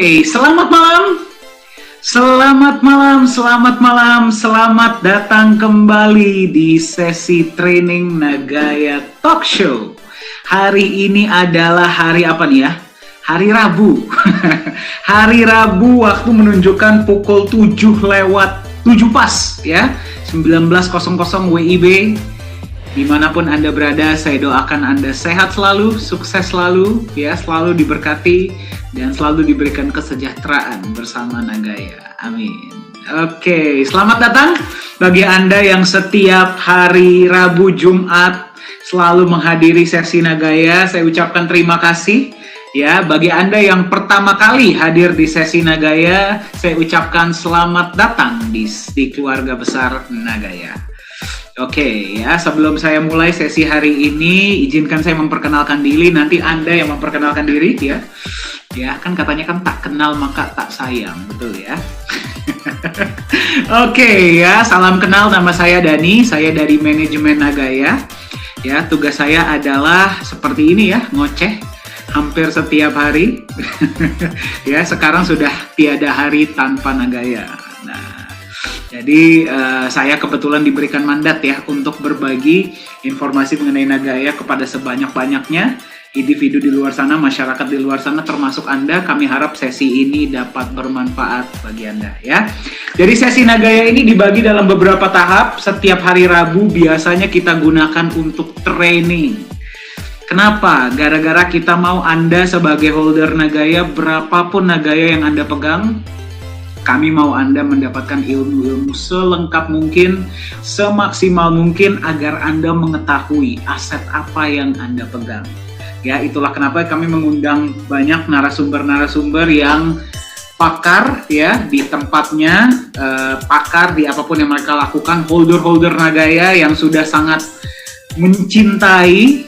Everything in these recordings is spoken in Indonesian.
Oke, selamat malam. Selamat malam, selamat malam, selamat datang kembali di sesi training Nagaya Talk Show. Hari ini adalah hari apa nih ya? Hari Rabu. Hari Rabu waktu menunjukkan pukul 7 lewat 7 pas ya. 19.00 WIB. Dimanapun Anda berada, saya doakan Anda sehat selalu, sukses selalu, ya, selalu diberkati, dan selalu diberikan kesejahteraan bersama Nagaya. Amin. Oke, selamat datang bagi Anda yang setiap hari Rabu, Jumat selalu menghadiri sesi Nagaya. Saya ucapkan terima kasih. Ya, bagi Anda yang pertama kali hadir di sesi Nagaya, saya ucapkan selamat datang di keluarga besar Nagaya. Oke, ya, sebelum saya mulai sesi hari ini, izinkan saya memperkenalkan diri, nanti Anda yang memperkenalkan diri, ya. Ya, kan katanya kan tak kenal maka tak sayang, betul ya? Oke, ya, salam kenal, nama saya Dani, saya dari manajemen Nagaya. Ya, tugas saya adalah seperti ini ya, ngoceh hampir setiap hari. Ya, sekarang sudah tiada hari tanpa Nagaya. Nah, jadi saya kebetulan diberikan mandat ya untuk berbagi informasi mengenai Nagaya kepada sebanyak-banyaknya individu di luar sana, masyarakat di luar sana, termasuk Anda. Kami harap sesi ini dapat bermanfaat bagi Anda ya. Jadi sesi Nagaya ini dibagi dalam beberapa tahap. Setiap hari Rabu biasanya kita gunakan untuk training. Kenapa? Gara-gara kita mau Anda sebagai holder Nagaya, berapapun Nagaya yang Anda pegang, kami mau Anda mendapatkan ilmu-ilmu selengkap mungkin, semaksimal mungkin agar Anda mengetahui aset apa yang Anda pegang. Ya, itulah kenapa kami mengundang banyak narasumber-narasumber yang pakar ya di tempatnya, pakar di apapun yang mereka lakukan, holder-holder Nagaya yang sudah sangat mencintai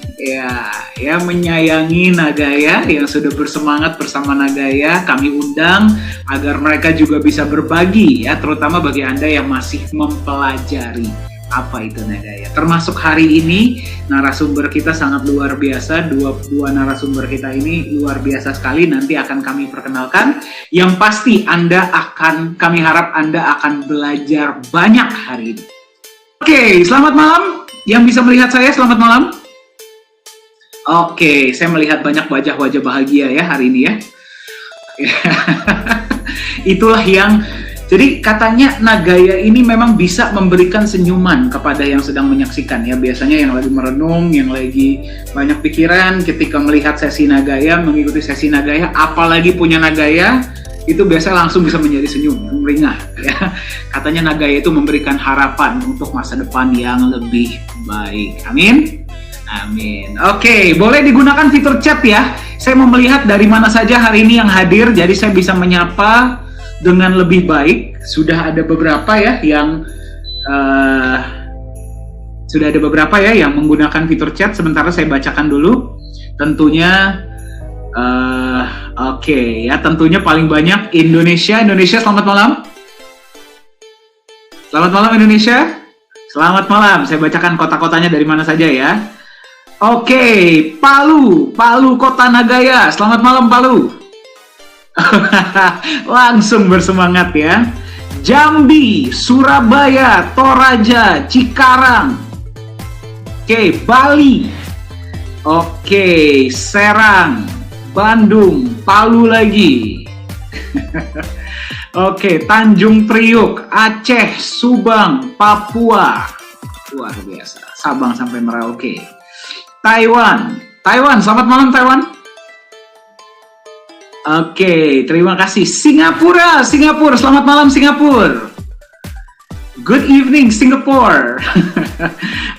ya menyayangi Nagaya, yang sudah bersemangat bersama Nagaya. Kami undang agar mereka juga bisa berbagi ya, terutama bagi Anda yang masih mempelajari apa itu Nagaya. Termasuk hari ini narasumber kita sangat luar biasa, dua narasumber kita ini luar biasa sekali, nanti akan kami perkenalkan. Yang pasti kami harap Anda akan belajar banyak hari ini. Oke, selamat malam. Yang bisa melihat saya, selamat malam. Oke, saya melihat banyak wajah-wajah bahagia ya hari ini ya. Itulah yang, jadi katanya Nagaya ini memang bisa memberikan senyuman kepada yang sedang menyaksikan ya. Biasanya yang lagi merenung, yang lagi banyak pikiran ketika melihat sesi Nagaya, mengikuti sesi Nagaya, apalagi punya Nagaya, itu biasanya langsung bisa menjadi senyum, meringah ya. Katanya Nagaya itu memberikan harapan untuk masa depan yang lebih baik. Amin. Amin. Oke, boleh digunakan fitur chat ya. Saya mau melihat dari mana saja hari ini yang hadir, jadi saya bisa menyapa dengan lebih baik. Sudah ada beberapa ya yang menggunakan fitur chat. Sementara saya bacakan dulu. Tentunya, oke ya. Tentunya paling banyak Indonesia. Indonesia, selamat malam. Selamat malam Indonesia. Selamat malam. Saya bacakan kota-kotanya dari mana saja ya. Oke, Palu Kota Nagaya. Selamat malam Palu. Langsung bersemangat ya. Jambi, Surabaya, Toraja, Cikarang. Oke, Bali. Oke, Serang, Bandung, Palu lagi. Oke, Tanjung Priuk, Aceh, Subang, Papua. Luar biasa. Sabang sampai Merauke. Taiwan, selamat malam Taiwan. Oke, terima kasih. Singapura, selamat malam Singapura. Good evening Singapore.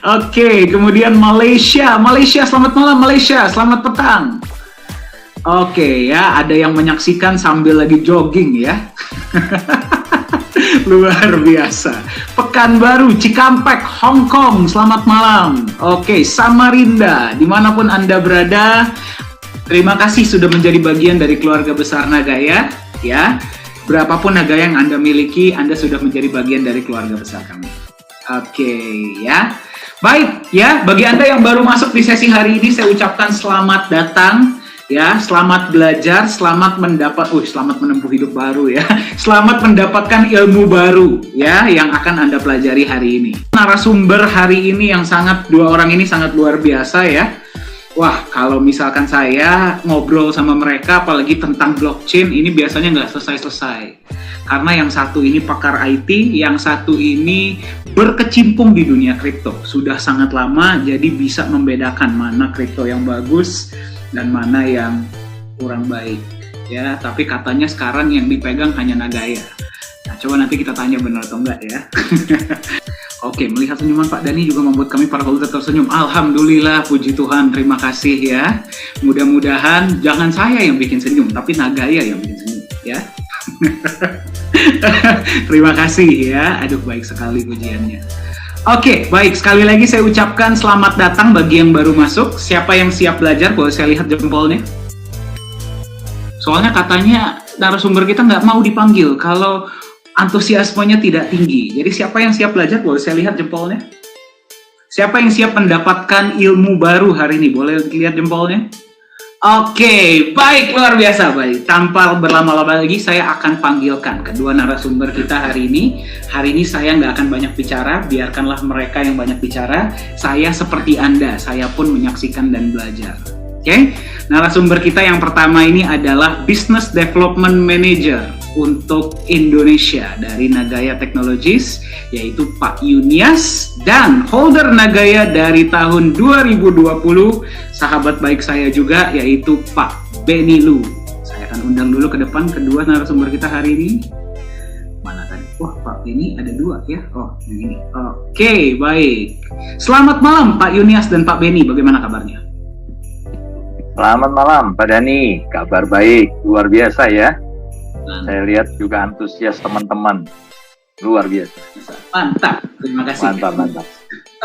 Oke, kemudian Malaysia, selamat malam Malaysia, selamat petang. Oke ya, ada yang menyaksikan sambil lagi jogging ya. Luar biasa. Pekanbaru, Cikampek, Hong Kong, selamat malam. Oke, Samarinda, dimanapun Anda berada, terima kasih sudah menjadi bagian dari keluarga besar Nagaya. Ya, berapapun Nagaya yang Anda miliki, Anda sudah menjadi bagian dari keluarga besar kami. Oke, ya. Baik, ya, bagi Anda yang baru masuk di sesi hari ini, saya ucapkan selamat datang. Ya, selamat belajar, selamat menempuh hidup baru ya. Selamat mendapatkan ilmu baru ya yang akan Anda pelajari hari ini. Narasumber hari ini dua orang ini sangat luar biasa ya. Wah, kalau misalkan saya ngobrol sama mereka apalagi tentang blockchain ini biasanya nggak selesai-selesai. Karena yang satu ini pakar IT, yang satu ini berkecimpung di dunia kripto. Sudah sangat lama, jadi bisa membedakan mana kripto yang bagus dan mana yang kurang baik. Ya, tapi katanya sekarang yang dipegang hanya Nagaya. Nah, coba nanti kita tanya benar atau enggak ya. Oke, melihat senyuman Pak Dani juga membuat kami para holder tersenyum. Alhamdulillah, puji Tuhan, terima kasih ya. Mudah-mudahan jangan saya yang bikin senyum, tapi Nagaya yang bikin senyum ya. Terima kasih ya. Aduh, baik sekali pujiannya. Oke, baik. Sekali lagi saya ucapkan selamat datang bagi yang baru masuk. Siapa yang siap belajar? Boleh saya lihat jempolnya? Soalnya katanya narasumber kita nggak mau dipanggil kalau antusiasmenya tidak tinggi. Jadi siapa yang siap belajar? Boleh saya lihat jempolnya? Siapa yang siap mendapatkan ilmu baru hari ini? Boleh lihat jempolnya? Oke, baik, luar biasa, baik. Tanpa berlama-lama lagi, saya akan panggilkan kedua narasumber kita hari ini. Hari ini saya nggak akan banyak bicara, biarkanlah mereka yang banyak bicara. Saya seperti Anda, saya pun menyaksikan dan belajar. Oke, narasumber kita yang pertama ini adalah Business Development Manager untuk Indonesia dari Nagaya Technologies, yaitu Pak Yunias, dan holder Nagaya dari tahun 2020, sahabat baik saya juga, yaitu Pak Benny Lu. Saya akan undang dulu ke depan kedua narasumber kita hari ini. Mana tadi? Wah, Pak Benny ada dua ya. Oh, yang ini. Oke, baik. Selamat malam Pak Yunias dan Pak Benny, bagaimana kabarnya? Selamat malam Pak Dani, kabar baik, luar biasa ya. Saya lihat juga antusias teman-teman, luar biasa. Mantap, terima kasih. Mantap.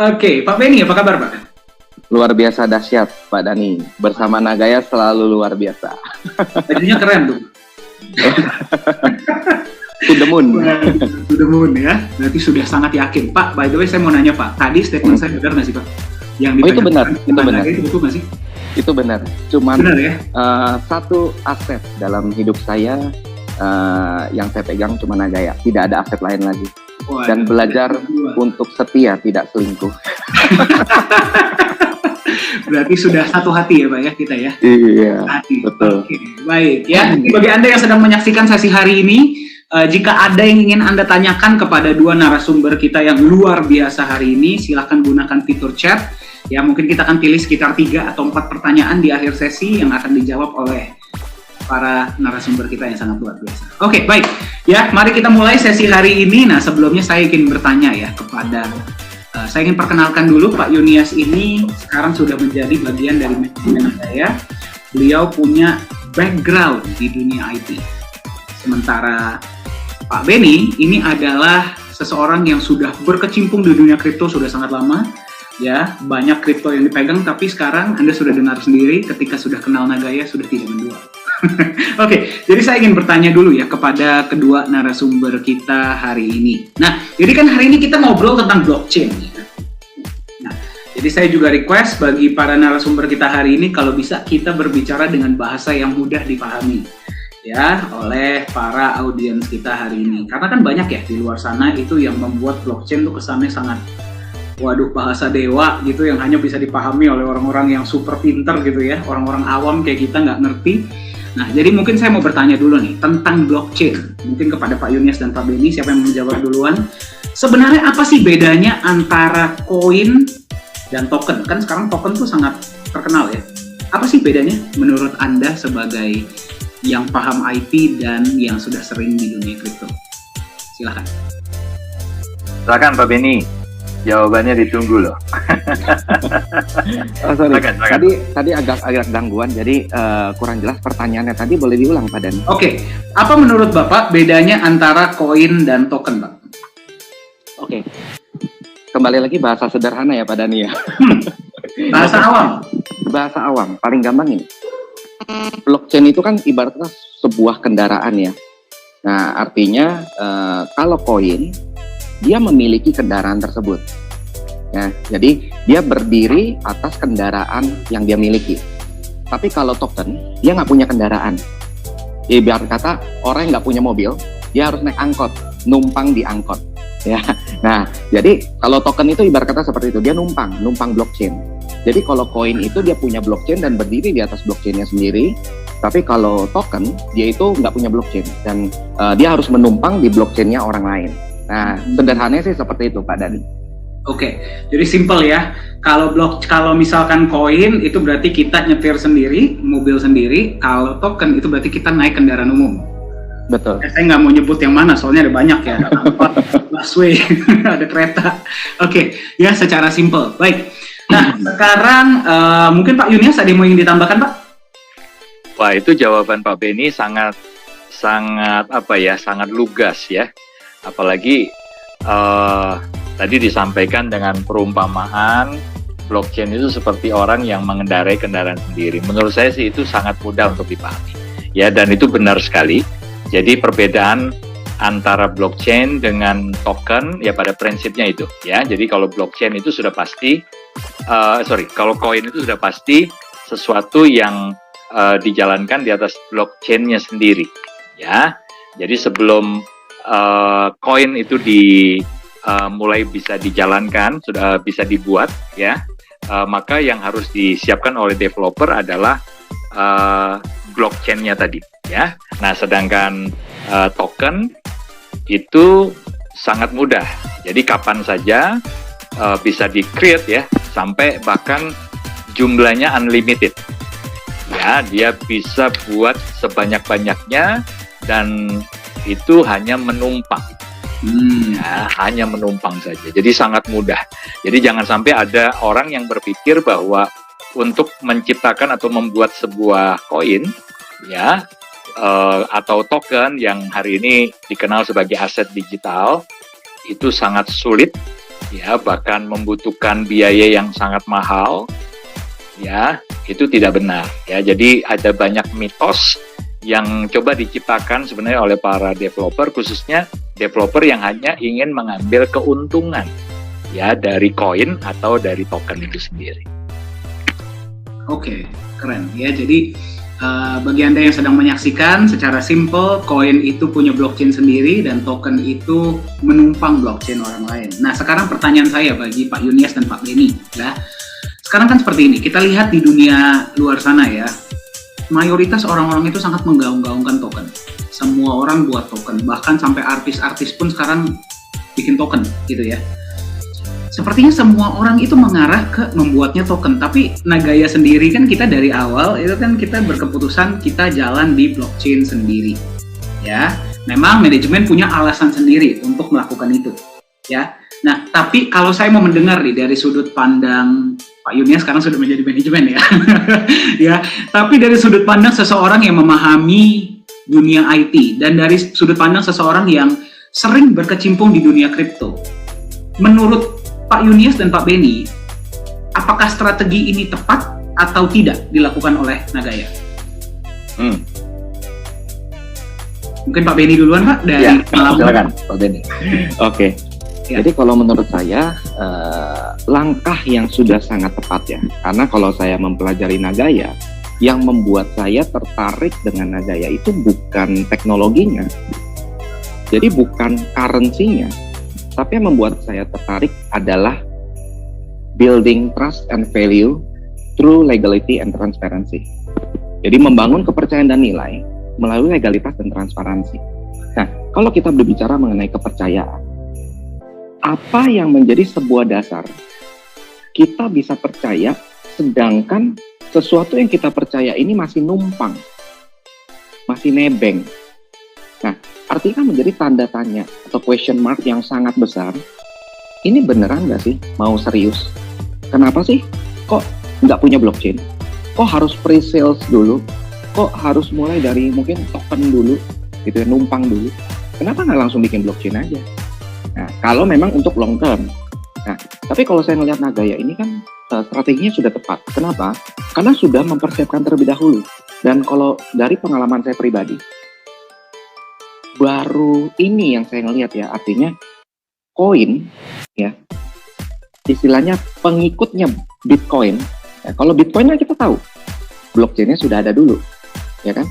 Oke, Pak Benny, apa kabar Pak? Luar biasa dahsyat Pak Dani, bersama Nagaya selalu luar biasa. Bajunya keren tuh. To the moon. To the moon ya, berarti sudah sangat yakin. Pak, by the way saya mau nanya Pak, tadi statement saya benar nggak sih Pak? Yang itu benar, itu benar. Itu betul nggak sih? Itu benar, cuman benar, ya? Satu aset dalam hidup saya yang saya pegang cuma Nagaya, tidak ada aset lain lagi. Dan belajar untuk setia, tidak selingkuh. Berarti sudah satu hati ya Pak ya kita ya? Iya, hati. betul. Oke, baik ya. Bagi Anda yang sedang menyaksikan sesi hari ini, jika ada yang ingin Anda tanyakan kepada dua narasumber kita yang luar biasa hari ini, silahkan gunakan fitur chat. Ya, mungkin kita akan pilih sekitar 3 atau 4 pertanyaan di akhir sesi yang akan dijawab oleh para narasumber kita yang sangat luar biasa. Oke, baik. Ya, mari kita mulai sesi hari ini. Nah, sebelumnya saya ingin bertanya ya kepada, saya ingin perkenalkan dulu Pak Yunias ini sekarang sudah menjadi bagian dari manajemen saya. Beliau punya background di dunia IT. Sementara Pak Benny ini adalah seseorang yang sudah berkecimpung di dunia kripto sudah sangat lama. Ya, banyak kripto yang dipegang, tapi sekarang Anda sudah dengar sendiri ketika sudah kenal Nagaya sudah tidak menjual. Oke, jadi saya ingin bertanya dulu ya kepada kedua narasumber kita hari ini. Nah, jadi kan hari ini kita ngobrol tentang blockchain. Nah, jadi saya juga request bagi para narasumber kita hari ini kalau bisa kita berbicara dengan bahasa yang mudah dipahami ya oleh para audiens kita hari ini. Karena kan banyak ya di luar sana itu yang membuat blockchain itu kesannya sangat waduh, bahasa dewa gitu yang hanya bisa dipahami oleh orang-orang yang super pinter gitu ya, orang-orang awam kayak kita nggak ngerti. Nah, jadi mungkin saya mau bertanya dulu nih tentang blockchain. Mungkin kepada Pak Yunias dan Pak Benny, siapa yang mau menjawab duluan? Sebenarnya apa sih bedanya antara koin dan token? Kan sekarang token tuh sangat terkenal ya. Apa sih bedanya menurut Anda sebagai yang paham IT dan yang sudah sering di dunia kripto? Silakan. Silakan Pak Benny. Jawabannya ditunggu loh. Oh, sorry. Silakan. Tadi agak gangguan, jadi kurang jelas pertanyaannya tadi, boleh diulang Pak Dan? Oke, apa menurut Bapak bedanya antara koin dan token, Pak? Oke, kembali lagi bahasa sederhana ya Pak Dani ya. Bahasa awam. Bahasa awam, paling gampang ini. Blockchain itu kan ibaratnya sebuah kendaraan ya. Nah, artinya kalau koin dia memiliki kendaraan tersebut. Ya, jadi dia berdiri atas kendaraan yang dia miliki. Tapi kalau token, dia nggak punya kendaraan. Ibarat kata orang yang nggak punya mobil, dia harus naik angkot, numpang di angkot. Ya, nah jadi kalau token itu ibarat kata seperti itu, dia numpang blockchain. Jadi kalau koin itu dia punya blockchain dan berdiri di atas blockchainnya sendiri. Tapi kalau token, dia itu nggak punya blockchain dan dia harus menumpang di blockchainnya orang lain. Nah, sederhananya sih seperti itu, Pak Dani. Oke, jadi simple ya. Kalau misalkan koin itu berarti kita nyetir sendiri, mobil sendiri. Kalau token itu berarti kita naik kendaraan umum. Betul. Saya nggak mau nyebut yang mana, soalnya ada banyak ya. Ada angkot, busway, ada kereta. Oke, ya secara simple. Baik. Nah, sekarang mungkin Pak Yunias ada yang mau yang ditambahkan, Pak? Wah, itu jawaban Pak Beni sangat lugas ya. Apalagi tadi disampaikan dengan perumpamaan blockchain itu seperti orang yang mengendarai kendaraan sendiri. Menurut saya sih itu sangat mudah untuk dipahami. Ya, dan itu benar sekali. Jadi perbedaan antara blockchain dengan token ya pada prinsipnya itu ya. Jadi kalau blockchain itu sudah pasti kalau koin itu sudah pasti sesuatu yang dijalankan di atas blockchain-nya sendiri ya. Jadi sebelum koin itu mulai bisa dijalankan, sudah bisa dibuat ya, maka yang harus disiapkan oleh developer adalah blockchain-nya tadi ya. Nah, sedangkan token itu sangat mudah. Jadi kapan saja bisa di-create ya, sampai bahkan jumlahnya unlimited. Ya, dia bisa buat sebanyak-banyaknya dan itu hanya menumpang. Ya, hanya menumpang saja. Jadi sangat mudah. Jadi jangan sampai ada orang yang berpikir bahwa untuk menciptakan atau membuat sebuah koin ya atau token yang hari ini dikenal sebagai aset digital itu sangat sulit ya, bahkan membutuhkan biaya yang sangat mahal. Ya, itu tidak benar ya. Jadi ada banyak mitos yang coba diciptakan sebenarnya oleh para developer, khususnya developer yang hanya ingin mengambil keuntungan ya dari koin atau dari token itu sendiri. Oke, keren ya. Jadi bagi Anda yang sedang menyaksikan, secara simple koin itu punya blockchain sendiri dan token itu menumpang blockchain orang lain. Nah, sekarang pertanyaan saya bagi Pak Yunias dan Pak Beni ya. Sekarang kan seperti ini, kita lihat di dunia luar sana ya, mayoritas orang-orang itu sangat menggaung-gaungkan token. Semua orang buat token, bahkan sampai artis-artis pun sekarang bikin token gitu ya. Sepertinya semua orang itu mengarah ke membuatnya token, tapi Nagaya sendiri kan kita dari awal itu kan kita berkeputusan kita jalan di blockchain sendiri. Ya, memang manajemen punya alasan sendiri untuk melakukan itu. Ya, nah tapi kalau saya mau mendengar nih dari sudut pandang Pak Yunias sekarang sudah menjadi manajemen ya, ya. Tapi dari sudut pandang seseorang yang memahami dunia IT dan dari sudut pandang seseorang yang sering berkecimpung di dunia kripto, menurut Pak Yunias dan Pak Beni, apakah strategi ini tepat atau tidak dilakukan oleh Nagaya? Mungkin Pak Beni duluan, Pak, dari ya, silakan Pak Beni. Oke. Ya. Jadi kalau menurut saya langkah yang sudah sangat tepat ya, karena kalau saya mempelajari Nagaya, yang membuat saya tertarik dengan Nagaya itu bukan teknologinya, jadi bukan currency-nya, tapi yang membuat saya tertarik adalah building trust and value through legality and transparency. Jadi membangun kepercayaan dan nilai melalui legalitas dan transparansi. Nah, kalau kita berbicara mengenai kepercayaan, apa yang menjadi sebuah dasar kita bisa percaya sedangkan sesuatu yang kita percaya ini masih numpang, masih nebeng. Nah, artinya menjadi tanda tanya atau question mark yang sangat besar. Ini beneran nggak sih mau serius? Kenapa sih kok nggak punya blockchain? Kok harus pre-sales dulu? Kok harus mulai dari mungkin token dulu, gitu ya, numpang dulu? Kenapa nggak langsung bikin blockchain aja? Nah, kalau memang untuk long term. Nah, tapi kalau saya melihat Nagaya ini kan strateginya sudah tepat. Kenapa? Karena sudah mempersiapkan terlebih dahulu. Dan kalau dari pengalaman saya pribadi, baru ini yang saya ngelihat ya, artinya koin ya, istilahnya pengikutnya Bitcoin. Ya, kalau Bitcoin kan kita tahu, blockchain-nya sudah ada dulu, ya kan?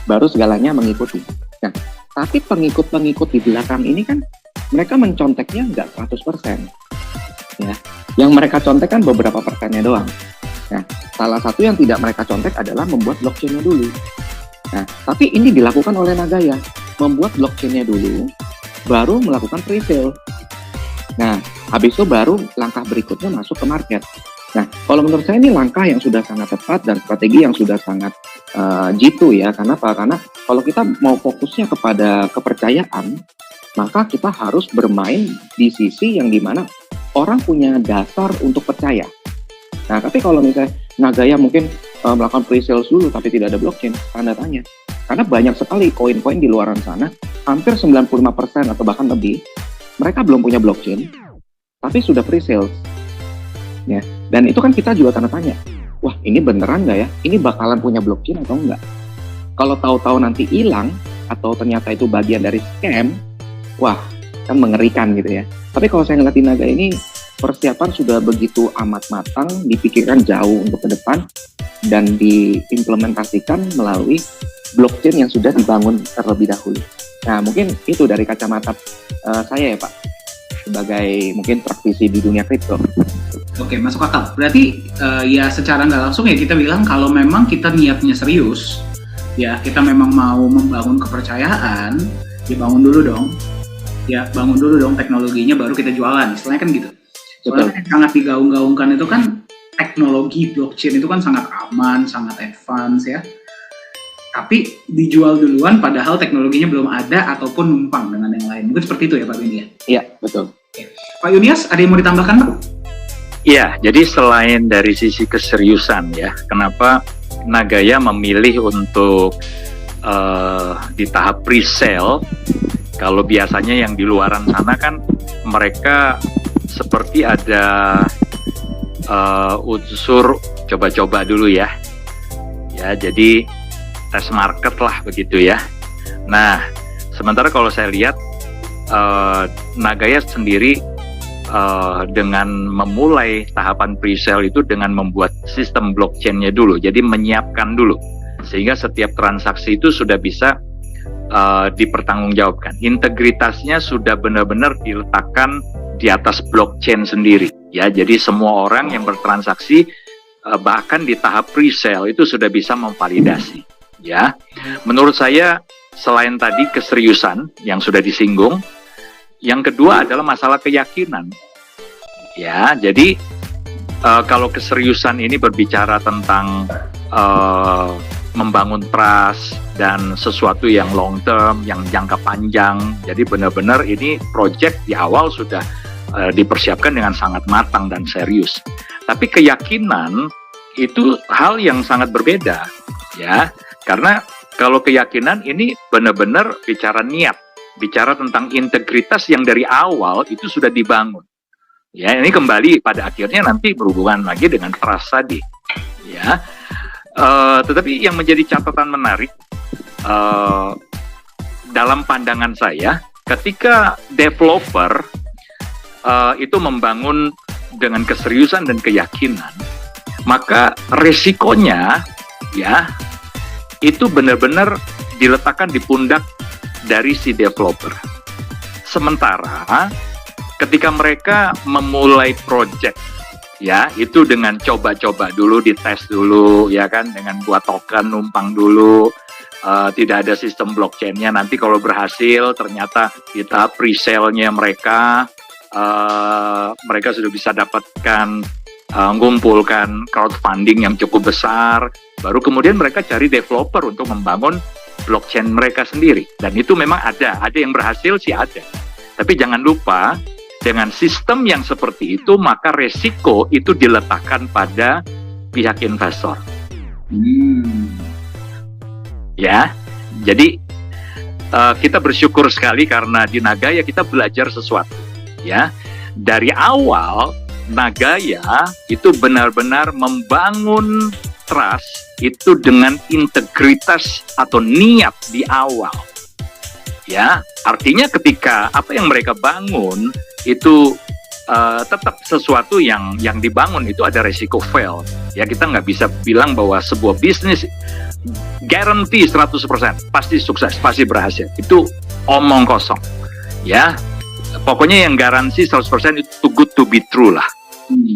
Baru segalanya mengikuti. Nah, tapi pengikut-pengikut di belakang ini kan mereka menconteknya nggak 100%. Ya. Yang mereka contek kan beberapa persennya doang. Nah, salah satu yang tidak mereka contek adalah membuat blockchain-nya dulu. Nah, tapi ini dilakukan oleh Nagaya, membuat blockchain-nya dulu, baru melakukan pre-sale. Nah, habis itu baru langkah berikutnya masuk ke market. Nah, kalau menurut saya ini langkah yang sudah sangat tepat dan strategi yang sudah sangat jitu ya. Karena apa? Karena kalau kita mau fokusnya kepada kepercayaan, maka kita harus bermain di sisi yang dimana orang punya dasar untuk percaya. Nah, tapi kalau misalnya Nagaya mungkin melakukan pre-sales dulu tapi tidak ada blockchain, tanda tanya. Karena banyak sekali koin-koin di luar sana, hampir 95% atau bahkan lebih, mereka belum punya blockchain, tapi sudah pre-sales. Ya. Dan itu kan kita juga tanda tanya, wah ini beneran nggak ya? Ini bakalan punya blockchain atau enggak? Kalau tahu-tahu nanti hilang, atau ternyata itu bagian dari scam, wah kan mengerikan gitu ya. Tapi kalau saya ngeliatin Naga ini, persiapan sudah begitu amat matang, dipikirkan jauh untuk ke depan, dan diimplementasikan melalui blockchain yang sudah dibangun terlebih dahulu. Nah, mungkin itu dari kacamata saya ya Pak, sebagai mungkin praktisi di dunia kripto. Oke, masuk akal. Berarti ya secara nggak langsung ya kita bilang kalau memang kita niatnya serius, ya kita memang mau membangun kepercayaan, ya bangun dulu dong. Ya bangun dulu dong teknologinya baru kita jualan. Istilahnya kan gitu. Soalnya yang sangat digaung-gaungkan itu kan teknologi blockchain itu kan sangat aman, sangat advance ya. Tapi dijual duluan padahal teknologinya belum ada ataupun numpang dengan yang lain. Mungkin seperti itu ya Pak Beni ya? Iya, betul. Oke. Pak Yunias, ada yang mau ditambahkan Pak? Iya, jadi selain dari sisi keseriusan ya, kenapa Nagaya memilih untuk di tahap pre-sale, kalau biasanya yang di luaran sana kan mereka seperti ada unsur coba-coba dulu ya. Ya, jadi tes market lah begitu ya. Nah, sementara kalau saya lihat Nagaya sendiri dengan memulai tahapan pre-sale itu dengan membuat sistem blockchain-nya dulu, jadi menyiapkan dulu sehingga setiap transaksi itu sudah bisa dipertanggungjawabkan. Integritasnya sudah benar-benar diletakkan di atas blockchain sendiri ya. Jadi semua orang yang bertransaksi bahkan di tahap pre-sale itu sudah bisa memvalidasi ya. Menurut saya selain tadi keseriusan yang sudah disinggung, yang kedua adalah masalah keyakinan ya. Jadi kalau keseriusan ini berbicara tentang membangun trust dan sesuatu yang long term, yang jangka panjang. Jadi benar-benar ini project di awal sudah dipersiapkan dengan sangat matang dan serius. Tapi keyakinan itu hal yang sangat berbeda ya. Karena kalau keyakinan ini benar-benar bicara niat, bicara tentang integritas yang dari awal itu sudah dibangun. Ya, ini kembali pada akhirnya nanti berhubungan lagi dengan trust tadi. Ya. Tetapi yang menjadi catatan menarik dalam pandangan saya, ketika developer itu membangun dengan keseriusan dan keyakinan, maka resikonya ya itu benar-benar diletakkan di pundak dari si developer. Sementara ketika mereka memulai project ya, itu dengan coba-coba dulu, dites dulu ya kan, dengan buat token numpang dulu, tidak ada sistem blockchain-nya. Nanti kalau berhasil ternyata kita pre-sale-nya mereka sudah bisa dapatkan mengumpulkan crowdfunding yang cukup besar, baru kemudian mereka cari developer untuk membangun blockchain mereka sendiri. Dan itu memang ada yang berhasil sih ada. Tapi jangan lupa, dengan sistem yang seperti itu, maka resiko itu diletakkan pada pihak investor. Ya, jadi kita bersyukur sekali karena di Nagaya kita belajar sesuatu. Ya, dari awal Nagaya itu benar-benar membangun trust itu dengan integritas atau niat di awal. Ya, artinya ketika apa yang mereka bangun itu tetap sesuatu yang dibangun itu ada resiko fail. Ya, kita nggak bisa bilang bahwa sebuah bisnis guarantee 100% pasti sukses, pasti berhasil. Itu omong kosong. Ya, pokoknya yang garansi 100% itu too good to be true lah.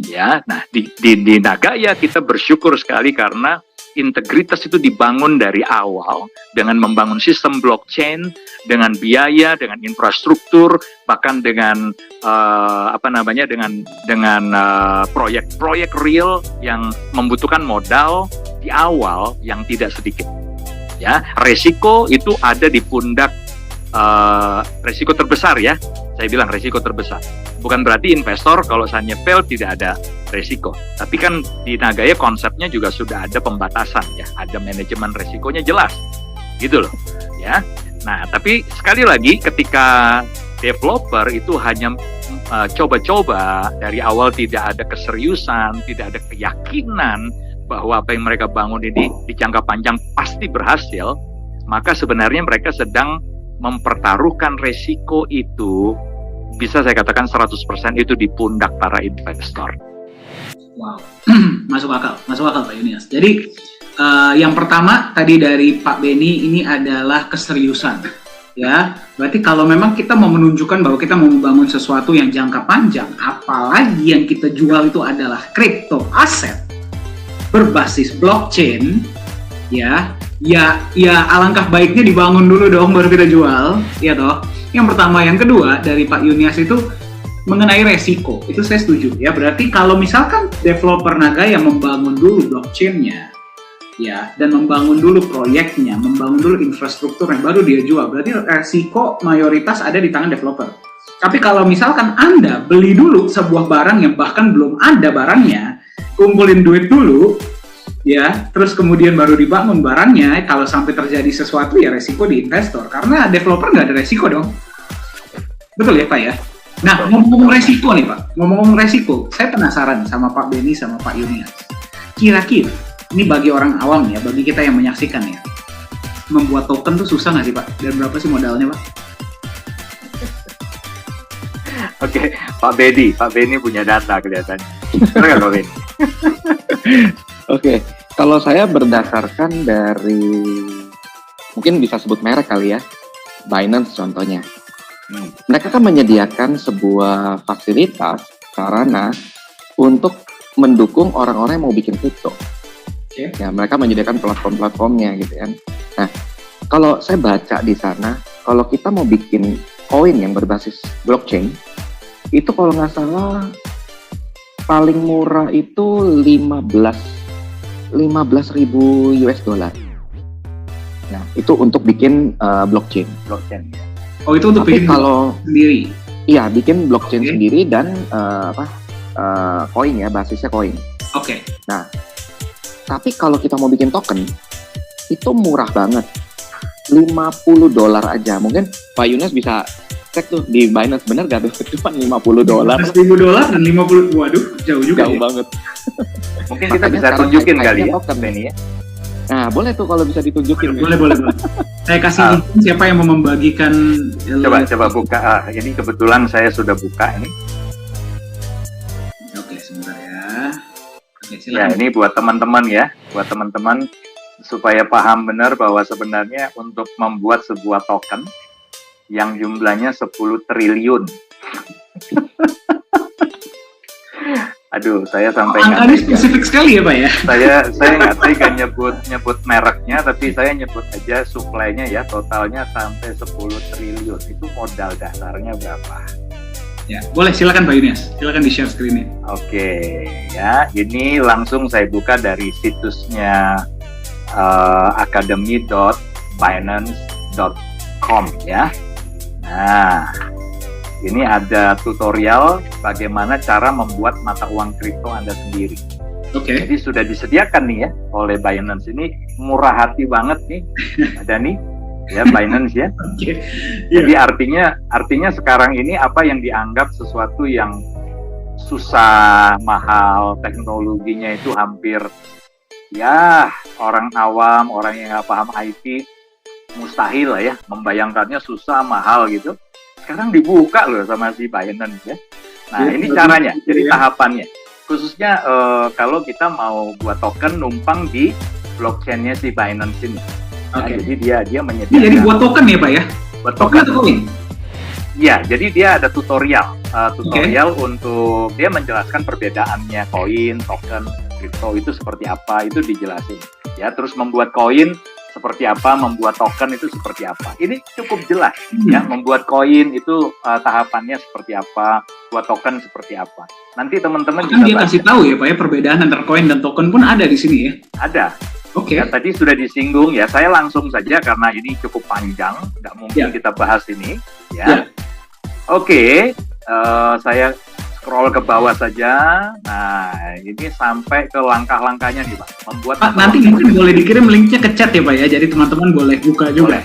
Ya, nah di Nagaya kita bersyukur sekali karena integritas itu dibangun dari awal dengan membangun sistem blockchain, dengan biaya, dengan infrastruktur, bahkan dengan dengan proyek-proyek real yang membutuhkan modal di awal yang tidak sedikit. Ya, resiko itu ada di pundak resiko terbesar ya. Saya bilang resiko terbesar. Bukan berarti investor kalau misalnya fail tidak ada resiko. Tapi kan di Nagaya konsepnya juga sudah ada pembatasan ya, ada manajemen resikonya jelas, gitu loh. Ya. Nah, tapi sekali lagi ketika developer itu hanya coba-coba dari awal, tidak ada keseriusan, tidak ada keyakinan bahwa apa yang mereka bangun ini di jangka panjang pasti berhasil, maka sebenarnya mereka sedang mempertaruhkan resiko itu, bisa saya katakan 100% itu di pundak para investor. Wow, masuk akal Pak Yunias. Jadi yang pertama tadi dari Pak Benny ini adalah keseriusan, ya. Berarti kalau memang kita mau menunjukkan bahwa kita mau membangun sesuatu yang jangka panjang, apalagi yang kita jual itu adalah crypto aset berbasis blockchain, ya alangkah baiknya dibangun dulu dong baru kita jual, ya toh. Yang pertama, yang kedua dari Pak Yunias itu mengenai resiko, itu saya setuju ya. Berarti kalau misalkan developer Nagaya membangun dulu blockchain-nya, ya, dan membangun dulu proyeknya, membangun dulu infrastruktur yang baru dia jual, berarti resiko mayoritas ada di tangan developer. Tapi kalau misalkan Anda beli dulu sebuah barang yang bahkan belum ada barangnya, kumpulin duit dulu, ya, terus kemudian baru dibangun barangnya, kalau sampai terjadi sesuatu ya resiko di investor, karena developer nggak ada resiko dong. Betul ya Pak ya? Nah, ngomong-ngomong resiko nih Pak, ngomong-ngomong resiko, saya penasaran sama Pak Benny sama Pak Yunias. Kira-kira, ini bagi orang awam ya, bagi kita yang menyaksikan ya, membuat token tuh susah nggak sih Pak? Dan berapa sih modalnya Pak? Oke, Pak Benny punya data kelihatannya. Silakan Pak Benny. Oke, kalau saya berdasarkan dari, mungkin bisa sebut merek kali ya, Binance contohnya. Mereka kan menyediakan sebuah fasilitas, sarana untuk mendukung orang-orang yang mau bikin kripto. Ya, mereka menyediakan platform-platformnya gitu kan. Nah, kalau saya baca di sana, kalau kita mau bikin koin yang berbasis blockchain, itu kalau nggak salah paling murah itu 15.000 US dollar. Nah, itu untuk bikin blockchain. Oh, itu untuk tapi bikin kalau sendiri? Iya, bikin blockchain sendiri dan koin ya, basisnya koin. Oke. Nah, tapi kalau kita mau bikin token, itu murah banget. $50 aja. Mungkin Pak Yunias bisa cek tuh di Binance, bener gak tuh? Cuma $50. $15.000 dan 50, waduh, jauh juga. Jauh ya? banget. Mungkin kita bisa tunjukin kali ya, Benny ya. Nah, boleh tuh kalau bisa ditunjukin. Boleh. Saya kasih link siapa yang mau membagikan. Coba buka. Ini kebetulan saya sudah buka ini. Oke, sebentar ya. Oke, Ya, ini buat teman-teman ya, supaya paham benar bahwa sebenarnya untuk membuat sebuah token yang jumlahnya 10 triliun. Aduh, saya sampai angkanya spesifik sekali ya Pak ya. Saya nggak tega nyebut mereknya, tapi saya nyebut aja suplainya ya, totalnya sampai 10 triliun. Itu modal dasarnya berapa? Ya, boleh, silakan Pak Yunias, silakan di share screen-nya. Oke, ya, ini langsung saya buka dari situsnya academy.binance.com ya. Nah, ini ada tutorial bagaimana cara membuat mata uang kripto Anda sendiri. Oke. Jadi sudah disediakan nih ya oleh Binance. Ini murah hati banget nih, ada nih ya Binance ya. Oke. Jadi artinya sekarang ini apa yang dianggap sesuatu yang susah, mahal, teknologinya itu hampir ya orang awam, orang yang nggak paham IT mustahil lah ya, membayangkannya susah, mahal gitu. Sekarang dibuka loh sama si Binance ya. Nah, ini caranya, jadi tahapannya. Khususnya kalau kita mau buat token numpang di blockchain-nya si Binance ini. Nah, jadi dia menyediakan. Jadi buat token ya Pak ya? Buat Token token. atau koin? Iya, jadi dia ada tutorial. Untuk dia menjelaskan perbedaannya koin, token, kripto itu seperti apa, itu dijelasin. Ya, terus membuat koin seperti apa, membuat token itu seperti apa. Ini cukup jelas ya, membuat koin itu tahapannya seperti apa, buat token seperti apa. Nanti teman-teman bisa dia kasih tahu ya Pak ya, perbedaan antara koin dan token pun ada di sini ya. Ada. Oke. Ya, tadi sudah disinggung ya, saya langsung saja karena ini cukup panjang, nggak mungkin kita bahas ini. Ya. Oke, saya scroll ke bawah saja. Nah, ini sampai ke langkah-langkahnya nih Pak. Membuat Pak, nanti mungkin boleh dikirim linknya ke chat ya Pak ya, jadi teman-teman boleh buka juga.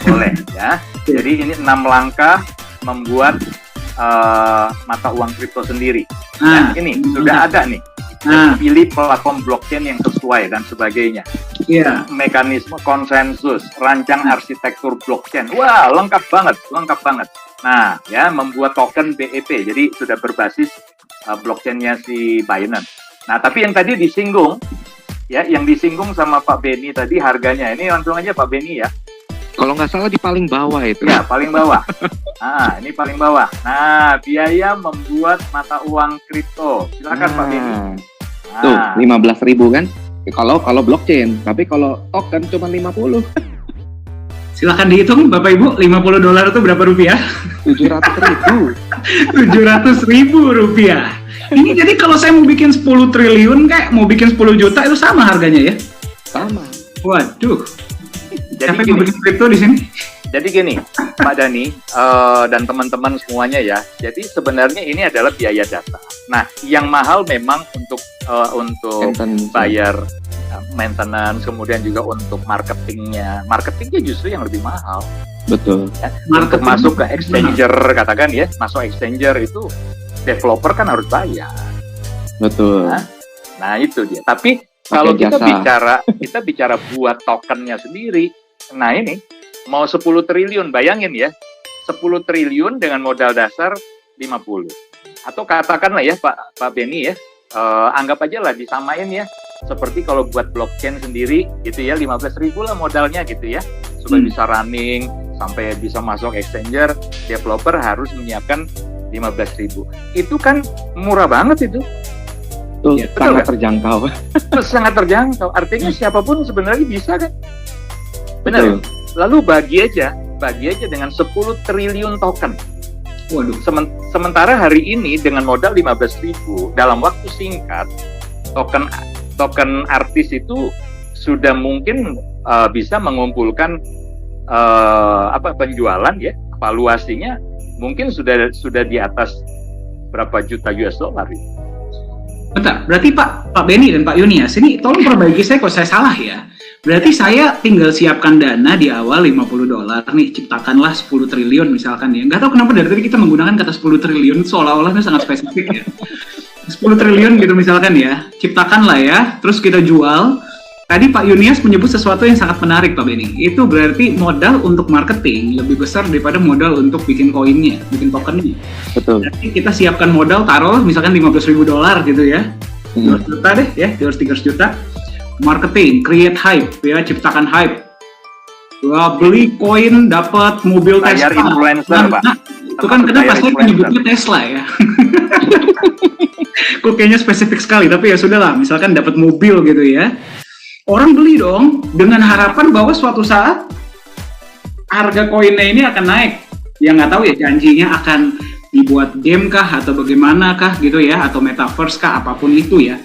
Boleh ya. Jadi ini 6 langkah membuat mata uang kripto sendiri. Nah, ini sudah ada nih. Pilih platform blockchain yang sesuai dan sebagainya. Iya. Mekanisme konsensus, rancang arsitektur blockchain. Wah, lengkap banget. Nah, ya, membuat token BEP, jadi sudah berbasis blockchain-nya si Binance. Nah, tapi yang tadi disinggung, ya, yang disinggung sama Pak Benny tadi harganya, ini langsung aja Pak Benny ya. Kalau nggak salah di paling bawah itu. Ya, paling bawah. Nah, ini paling bawah. Nah, biaya membuat mata uang kripto. Silakan Pak Benny. Tuh, 15.000 kan? Kalau blockchain, tapi kalau token cuma 50. Silakan dihitung Bapak Ibu, $50 itu berapa rupiah? 700.000. 700.000 rupiah. Ini jadi kalau saya mau bikin 10 triliun kayak mau bikin 10 juta itu sama harganya ya? Sama. Waduh. Jadi siapa yang bikin kripto di sini? Jadi gini, Pak Dani dan teman-teman semuanya ya. Jadi sebenarnya ini adalah biaya data. Nah, yang mahal memang untuk bayar maintenance, kemudian juga untuk marketingnya. Marketingnya justru yang lebih mahal. Betul. Ya, untuk masuk ke exchanger, katakan ya, masuk exchanger itu developer kan harus bayar. Betul. Nah itu dia. Tapi kalau kita bicara buat tokennya sendiri, nah ini mau 10 triliun, bayangin ya, 10 triliun dengan modal dasar 50. Atau katakanlah ya Pak Benny ya, anggap aja lah disamain ya, seperti kalau buat blockchain sendiri gitu ya, 15.000 lah modalnya gitu ya, supaya bisa running, sampai bisa masuk exchanger, developer harus menyiapkan 15.000. Itu kan murah banget itu. Tuh, ya, sangat terjangkau. Sangat terjangkau, artinya siapapun sebenarnya bisa kan? Benar ya? Lalu bagi aja dengan 10 triliun token. Waduh. Sementara hari ini dengan modal 15.000 dalam waktu singkat, token artis itu sudah mungkin bisa mengumpulkan penjualan ya, valuasinya mungkin sudah di atas berapa juta US dollar. Bentar, berarti Pak Benny dan Pak Yunias, ini tolong perbaiki saya kalau saya salah ya. Berarti saya tinggal siapkan dana di awal $50 nih, ciptakanlah 10 triliun misalkan ya. Nggak tahu kenapa dari tadi kita menggunakan kata 10 triliun, seolah-olah itu sangat spesifik ya. 10 triliun gitu misalkan ya, ciptakanlah ya, terus kita jual. Tadi Pak Yunias menyebut sesuatu yang sangat menarik Pak Benny. Itu berarti modal untuk marketing lebih besar daripada modal untuk bikin koinnya, bikin tokennya. Betul. Jadi kita siapkan modal, taruh misalkan $15.000 gitu ya. 200 juta deh ya, 200-300 juta. Marketing, create hype ya, ciptakan hype. Beli koin dapat mobil Tesla. Bayar influencer, Pak. Nah, itu kan kenapa saya menyebutnya Tesla ya. Kok kayaknya spesifik sekali, tapi ya sudahlah, misalkan dapat mobil gitu ya. Orang beli dong dengan harapan bahwa suatu saat harga koinnya ini akan naik. Ya nggak tahu ya, janjinya akan dibuat game kah atau bagaimana kah gitu ya, atau metaverse kah, apapun itu ya.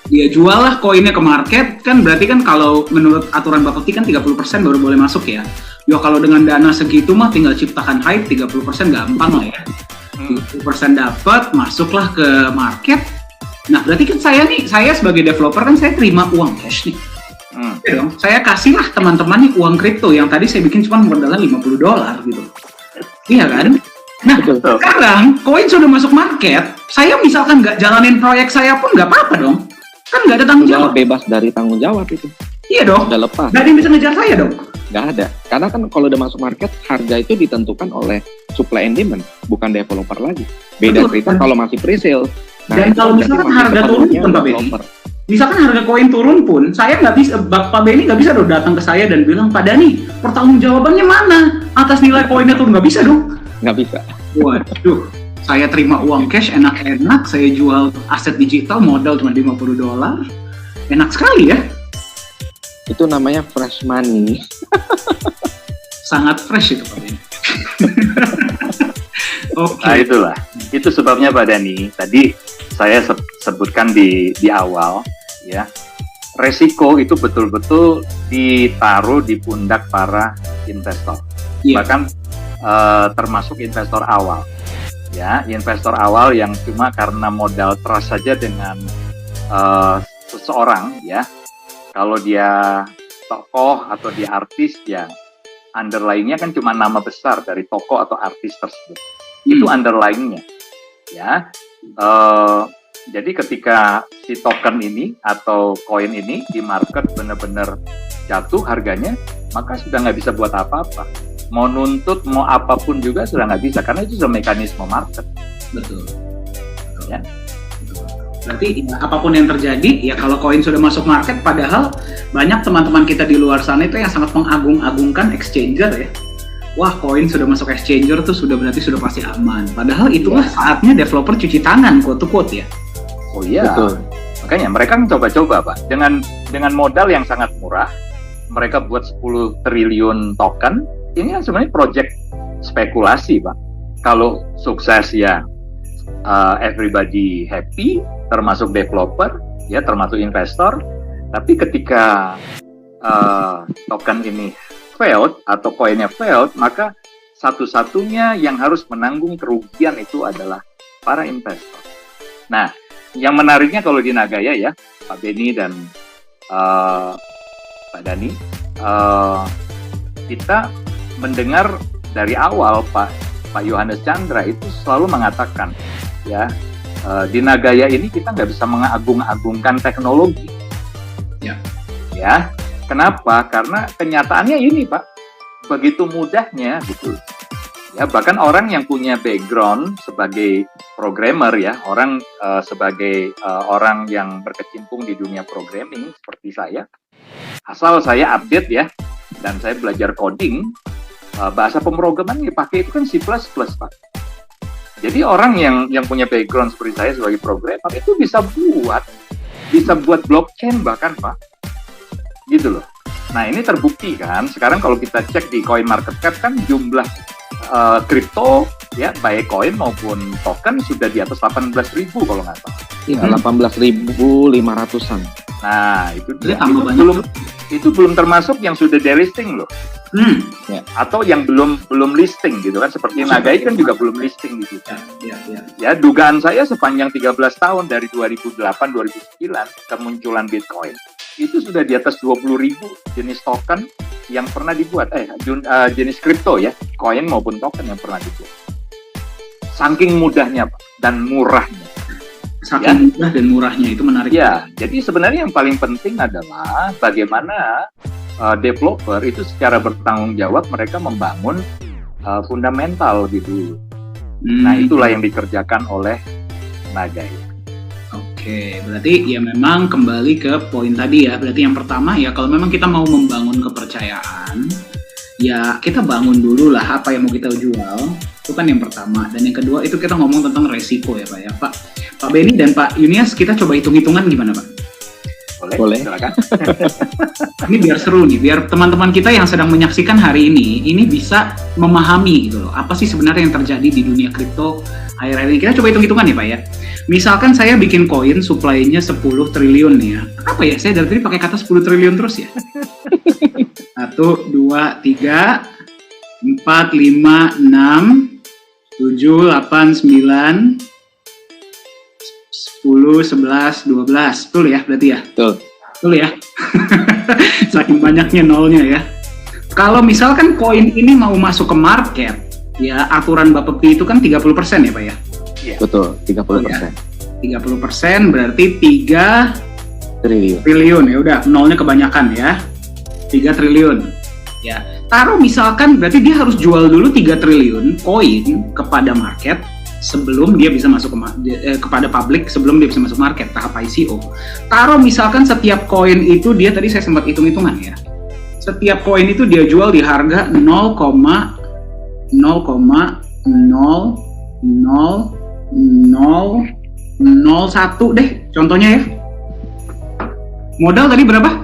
Dia jual lah koinnya ke market, kan berarti kan kalau menurut aturan Bapepti kan 30% baru boleh masuk ya. Ya kalau dengan dana segitu mah tinggal ciptakan hype, 30% gampang lah ya. 30% dapat, masuklah ke market. Nah berarti kan saya sebagai developer kan saya terima uang cash nih. Ya dong, saya kasihlah teman-teman nih uang kripto yang tadi saya bikin cuma modalnya $50 gitu. Iya kan? Nah sekarang koin sudah masuk market, saya misalkan nggak jalanin proyek saya pun nggak apa-apa dong. Kan nggak ada tanggung jawab. Bebas dari tanggung jawab itu. Iya dong. Udah lepas. Nggak ada yang bisa ngejar saya dong. nggak ada. Karena kan kalau udah masuk market, harga itu ditentukan oleh supply and demand, bukan developer lagi. Beda Betul. cerita kalau masih pre-sale. Dan itu kalau berarti misalkan masih harga turun keperluannya pun, Pak Benny, developer. misalkan harga koin turun pun, saya nggak bisa, Pak Benny nggak bisa dong datang ke saya dan bilang, Pak Dani, pertanggungjawabannya mana atas nilai koinnya turun? Nggak bisa dong. Nggak bisa. Waduh, saya terima uang cash enak-enak, saya jual aset digital modal cuma $50, enak sekali ya, Itu namanya fresh money. sangat fresh itu Pak Benny. Oke. Nah itulah, itu sebabnya Pak Dani, tadi saya sebutkan di awal, ya, resiko itu betul-betul ditaruh di pundak para investor, Iya. bahkan termasuk investor awal, ya, investor awal yang cuma karena modal trust saja dengan seseorang, ya, kalau dia tokoh atau dia artis, ya, underlying-nya kan cuma nama besar dari tokoh atau artis tersebut. Itu underlying-nya, ya. Jadi ketika si token ini atau koin ini di market benar-benar jatuh harganya, maka sudah nggak bisa buat apa-apa. Mau nuntut, mau apapun juga sudah nggak bisa, karena itu sudah mekanisme market. Betul. Ya. Berarti ya, apapun yang terjadi, ya kalau koin sudah masuk market, padahal banyak teman-teman kita di luar sana itu yang sangat mengagung-agungkan exchanger ya. Wah, koin sudah masuk exchanger tuh sudah berarti sudah pasti aman. Padahal itulah saatnya developer cuci tangan, quote-to-quote ya. Oh iya, Betul. makanya mereka mencoba-coba Pak, dengan modal yang sangat murah, mereka buat 10 triliun token. Ini kan sebenarnya project spekulasi Pak. Kalau sukses ya everybody happy, termasuk developer, ya termasuk investor. Tapi ketika token ini failed atau koinnya failed, maka satu-satunya yang harus menanggung kerugian itu adalah para investor. Nah, yang menariknya kalau di Nagaya ya, Pak Benny dan Pak Dani, kita mendengar dari awal Pak Yohanes Chandra itu selalu mengatakan, ya, di Nagaya ini kita nggak bisa mengagung-agungkan teknologi. Ya, kenapa? Karena kenyataannya ini Pak, begitu mudahnya gitu. Ya, bahkan orang yang punya background sebagai programmer ya, orang sebagai orang yang berkecimpung di dunia programming seperti saya, asal saya update ya, dan saya belajar coding, bahasa pemrograman yang dipakai itu kan C++ Pak. Jadi orang yang punya background seperti saya sebagai programmer itu bisa buat blockchain bahkan Pak, gitu loh. Nah ini terbukti kan, sekarang kalau kita cek di CoinMarketCap kan jumlah kripto ya, baik koin maupun token sudah di atas 18.000 kalau nggak salah. Iya, 18.500-an. Nah itu dia. Tambah banyak. Itu belum termasuk yang sudah delisting loh. Ya. Atau yang belum listing gitu kan, seperti Nagai kan juga belum listing gitu. Ya. Ya, dugaan saya sepanjang 13 tahun dari 2008-2009 kemunculan Bitcoin, itu sudah di atas 20.000 jenis token yang pernah dibuat, jenis kripto ya, koin maupun token yang pernah dibuat. Saking mudahnya Pak, dan murahnya. Saking mudah dan murahnya, itu menarik. Ya, jadi sebenarnya yang paling penting adalah bagaimana developer itu secara bertanggung jawab mereka membangun fundamental gitu. Nah, itulah yang dikerjakan oleh Nagai. Oke, berarti ya memang kembali ke poin tadi ya. Berarti yang pertama ya, kalau memang kita mau membangun kepercayaan, ya kita bangun dulu lah apa yang mau kita jual. Itu kan yang pertama. Dan yang kedua itu kita ngomong tentang resiko ya Pak ya. Pak Benny dan Pak Yunias, kita coba hitung-hitungan gimana Pak? Boleh. Silakan. Ini biar seru nih, biar teman-teman kita yang sedang menyaksikan hari ini bisa memahami gitu loh, apa sih sebenarnya yang terjadi di dunia kripto akhir-akhir ini. Kita coba hitung-hitungan ya Pak ya. Misalkan saya bikin koin supply-nya 10 triliun nih ya. Apa ya, saya dari tadi pakai kata 10 triliun terus ya. 1, 2, 3, 4, 5, 6, 7, 8, 9, 10, 11, 12. Betul ya berarti ya? Betul ya? Saking banyaknya nolnya ya. Kalau misalkan koin ini mau masuk ke market, ya aturan Bapepti itu kan 30% ya Pak ya? Iya. Betul, 30%. Oh, ya. 30% berarti 3 Triliun. triliun ya udah, nolnya kebanyakan ya. 3 triliun. Ya, taruh misalkan berarti dia harus jual dulu 3 triliun koin kepada market sebelum dia bisa masuk kepada publik, sebelum dia bisa masuk market tahap ICO. Taruh misalkan setiap koin itu dia tadi saya sempat hitung-hitungan ya. Setiap koin itu dia jual di harga 0,0000001 deh contohnya ya. Modal tadi berapa?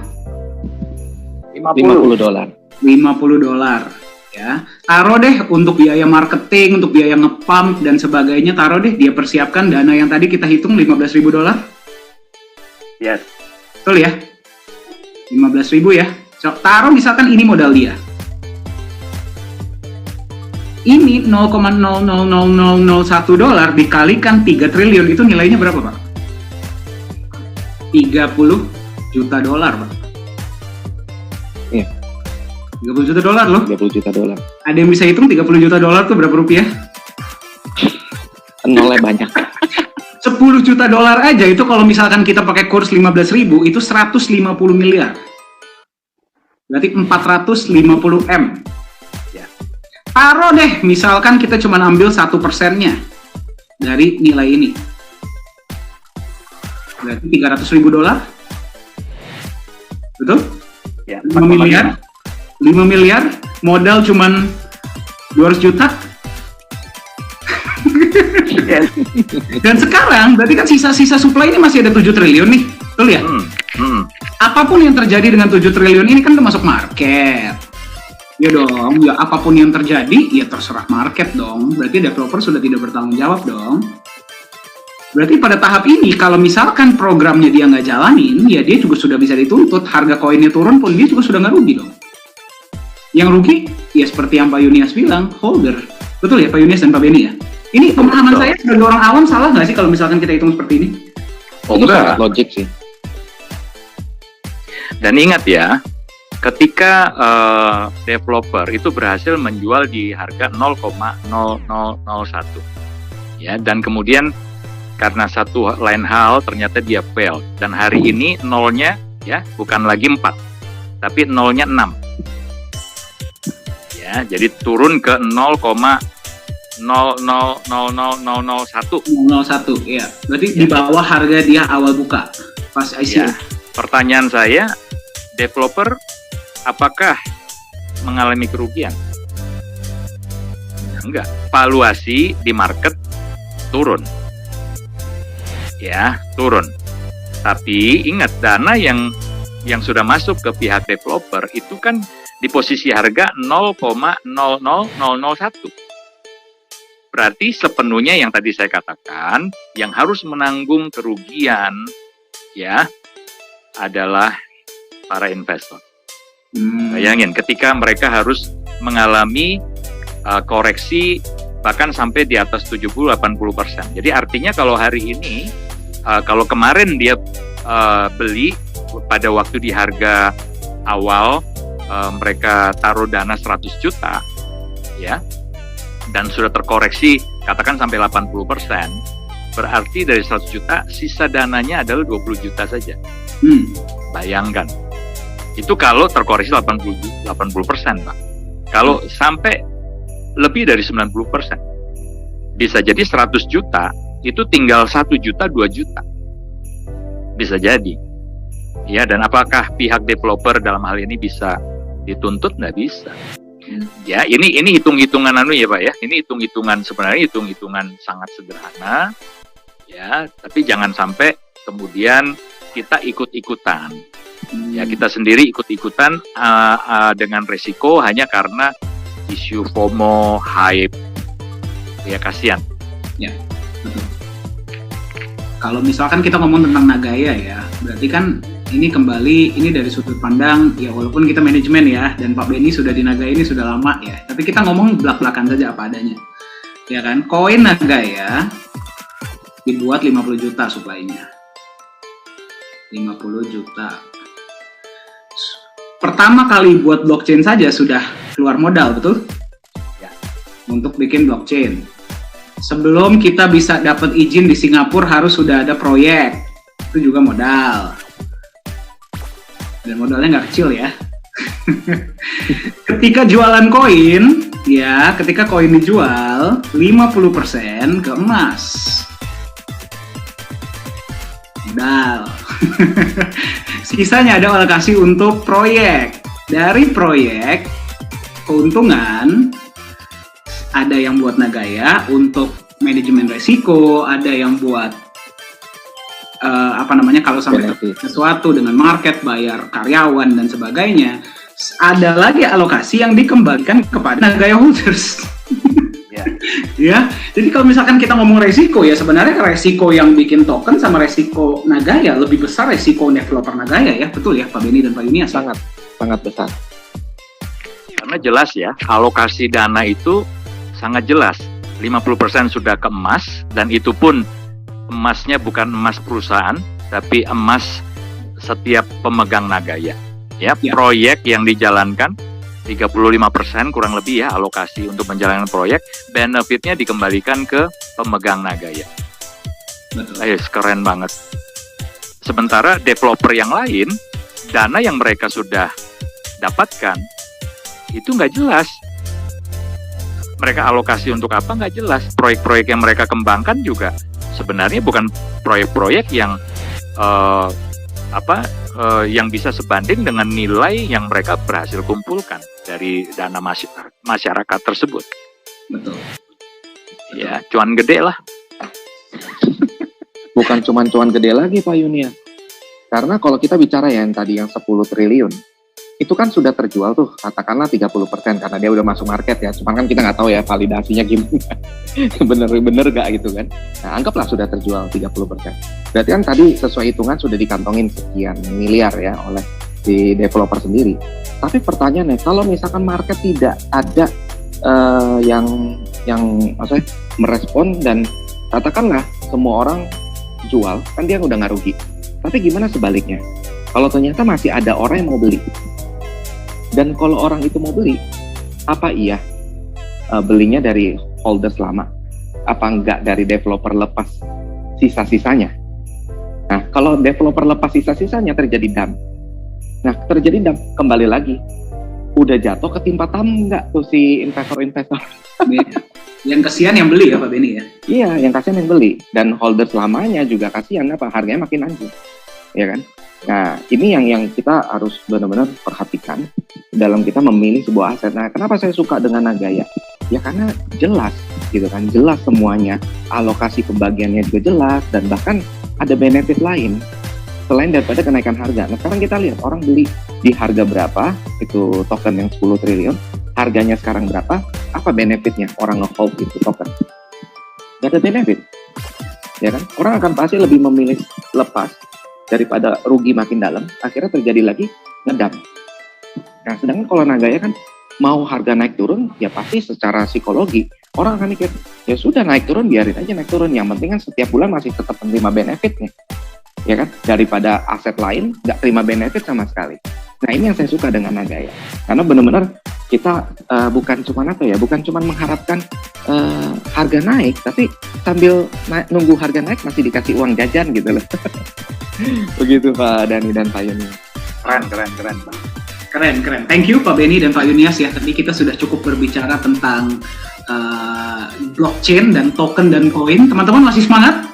$50. $50 ya. Taruh deh untuk biaya marketing, untuk biaya nge-pump dan sebagainya, taruh deh dia persiapkan dana yang tadi kita hitung $15.000. Yes. Betul ya? 15.000 ya. So, taruh misalkan ini modal dia. Ini $0,00001 dikalikan 3 triliun itu nilainya berapa, Pak? $30 juta, Pak. Iya. $30 juta loh. $30 juta. Ada yang bisa hitung $30 juta tuh berapa rupiah? Nolnya banyak. $10 juta aja itu kalau misalkan kita pakai kurs 15.000 itu 150 miliar. Berarti 450 M. Ya. Taruh deh, misalkan kita cuma ambil 1%-nya dari nilai ini. Berarti $300.000. Betul? Ya, 5 miliar. 5 miliar, modal cuman 200 juta. Yes. Dan sekarang berarti kan sisa-sisa supply ini masih ada 7 triliun nih. Betul ya? Apapun yang terjadi dengan 7 triliun ini kan termasuk market. Ya dong, ya apapun yang terjadi ya terserah market dong. Berarti developer sudah tidak bertanggung jawab dong. Berarti pada tahap ini kalau misalkan programnya dia nggak jalanin, ya dia juga sudah bisa dituntut. Harga koinnya turun pun dia juga sudah nggak rugi dong. Yang rugi ya seperti yang Pak Yunias bilang, holder. Betul ya Pak Yunias dan Pak Beni ya? Ini pemahaman saya sebagai orang awam salah nggak sih kalau misalkan kita hitung seperti ini? Oh, Itu enggak. sangat logik sih. Dan ingat ya, ketika developer itu berhasil menjual di harga 0,0001, ya, dan kemudian karena satu lain hal ternyata dia fail, dan hari ini nolnya ya bukan lagi 4, tapi nolnya 6, ya, jadi turun ke 0,000001. 01, ya. Berarti di bawah harga dia awal buka pas ICO. Ya. Pertanyaan saya, developer apakah mengalami kerugian? Enggak. Valuasi di market turun. Ya, turun. Tapi ingat, dana yang sudah masuk ke pihak developer itu kan di posisi harga 0,00001. Berarti sepenuhnya yang tadi saya katakan, yang harus menanggung kerugian ya adalah para investor. Bayangin ketika mereka harus mengalami koreksi bahkan sampai di atas 70-80%. Jadi artinya kalau hari ini, kalau kemarin dia beli pada waktu di harga awal, mereka taruh dana 100 juta, ya, dan sudah terkoreksi katakan sampai 80%, berarti dari 100 juta sisa dananya adalah 20 juta saja. Bayangkan, itu kalau terkoreksi 80%, Pak. Kalau sampai lebih dari 90%, bisa jadi 100 juta itu tinggal 1 juta, 2 juta. Bisa jadi. Ya, dan apakah pihak developer dalam hal ini bisa dituntut? Nggak bisa. Ya, ini hitung-hitungan ya Pak ya. Ini sebenarnya hitung-hitungan sangat sederhana. Ya, tapi jangan sampai kemudian kita ikut-ikutan. Ya, kita sendiri ikut-ikutan dengan resiko hanya karena isu FOMO, hype. Ya, kasihan. Ya, betul. Kalau misalkan kita ngomong tentang Nagaya ya, berarti kan ini kembali, ini dari sudut pandang, ya walaupun kita manajemen ya, dan Pak Beni sudah di Nagaya ini sudah lama ya, tapi kita ngomong belak-belakan saja apa adanya. Ya kan, koin Nagaya dibuat 50 juta supply-nya. 50 juta. Pertama kali buat blockchain saja sudah keluar modal, betul? Ya. Untuk bikin blockchain. Sebelum kita bisa dapat izin di Singapura harus sudah ada proyek. Itu juga modal. Dan modalnya nggak kecil ya. Ketika jualan koin, ya, ketika koin dijual, 50% ke emas. Modal. Sisanya ada alokasi untuk proyek. Dari proyek, keuntungan ada yang buat Nagaya untuk manajemen resiko, ada yang buat kalau sampai sesuatu dengan market, bayar karyawan dan sebagainya. Ada lagi alokasi yang dikembalikan kepada Nagaya holders. Ya, jadi kalau misalkan kita ngomong resiko, ya sebenarnya resiko yang bikin token sama resiko Nagaya lebih besar resiko developer Nagaya, ya, betul ya Pak Beni dan Pak Yunias? Sangat besar. Karena jelas ya, alokasi dana itu sangat jelas. 50% sudah ke emas, dan itu pun emasnya bukan emas perusahaan, tapi emas setiap pemegang Nagaya. Ya, proyek yang dijalankan 35% kurang lebih ya alokasi untuk menjalankan proyek, benefitnya dikembalikan ke pemegang Nagaya. Betul. Keren banget. Sementara developer yang lain, dana yang mereka sudah dapatkan itu nggak jelas. Mereka alokasi untuk apa nggak jelas. Proyek-proyek yang mereka kembangkan juga sebenarnya bukan proyek-proyek yang yang bisa sebanding dengan nilai yang mereka berhasil kumpulkan dari dana masyarakat tersebut. Betul. Ya, cuan gede lah. Bukan cuan gede lagi Pak Yunia. Karena kalau kita bicara yang tadi yang 10 triliun, itu kan sudah terjual tuh, katakanlah 30% karena dia udah masuk market ya. Cuman kan kita nggak tahu ya validasinya gimana. Bener gak gitu kan. Nah, anggaplah sudah terjual 30%. Berarti kan tadi sesuai hitungan sudah dikantongin sekian miliar ya oleh si developer sendiri. Tapi pertanyaannya, kalau misalkan market tidak ada yang maksudnya merespon dan katakanlah semua orang jual, kan dia udah nggak rugi. Tapi gimana sebaliknya? Kalau ternyata masih ada orang yang mau beli, dan kalau orang itu mau beli, apa iya belinya dari holders lama? Apa enggak dari developer lepas sisa-sisanya? Nah, kalau developer lepas sisa-sisanya terjadi dump. Nah, terjadi dump, kembali lagi. Udah jatuh ketimpa tam enggak tuh si investor-investor? Yang kasihan yang beli ya Pak Beni ya? Iya, yang kasihan yang beli. Dan holders lamanya juga kasihan, apa? Harganya makin anjlok. Ya kan? Nah, ini yang kita harus benar-benar perhatikan dalam kita memilih sebuah aset. Nah, kenapa saya suka dengan Nagaya? Ya karena jelas, gitu kan, jelas semuanya, alokasi pembagiannya juga jelas, dan bahkan ada benefit lain selain daripada kenaikan harga. Nah, sekarang kita lihat orang beli di harga berapa, itu token yang 10 triliun, harganya sekarang berapa, apa benefitnya orang nge-hold itu token? Gak ada benefit, ya kan? Orang akan pasti lebih memilih lepas daripada rugi makin dalam, akhirnya terjadi lagi ngedump. Nah, sedangkan kalau Nagaya kan mau harga naik turun, ya pasti secara psikologi orang akan mikir, ya sudah naik turun, biarin aja naik turun. Yang penting kan setiap bulan masih tetap menerima benefitnya, ya kan? Daripada aset lain nggak terima benefit sama sekali. Nah, ini yang saya suka dengan Nagaya, karena benar-benar kita bukan cuma mengharapkan harga naik, tapi sambil nunggu harga naik masih dikasih uang jajan gitu loh. Begitu Pak Dani dan Pak Yuni. Keren Pak. Keren. Thank you Pak Beni dan Pak Yunias ya. Tadi kita sudah cukup berbicara tentang blockchain dan token dan koin. Teman-teman masih semangat?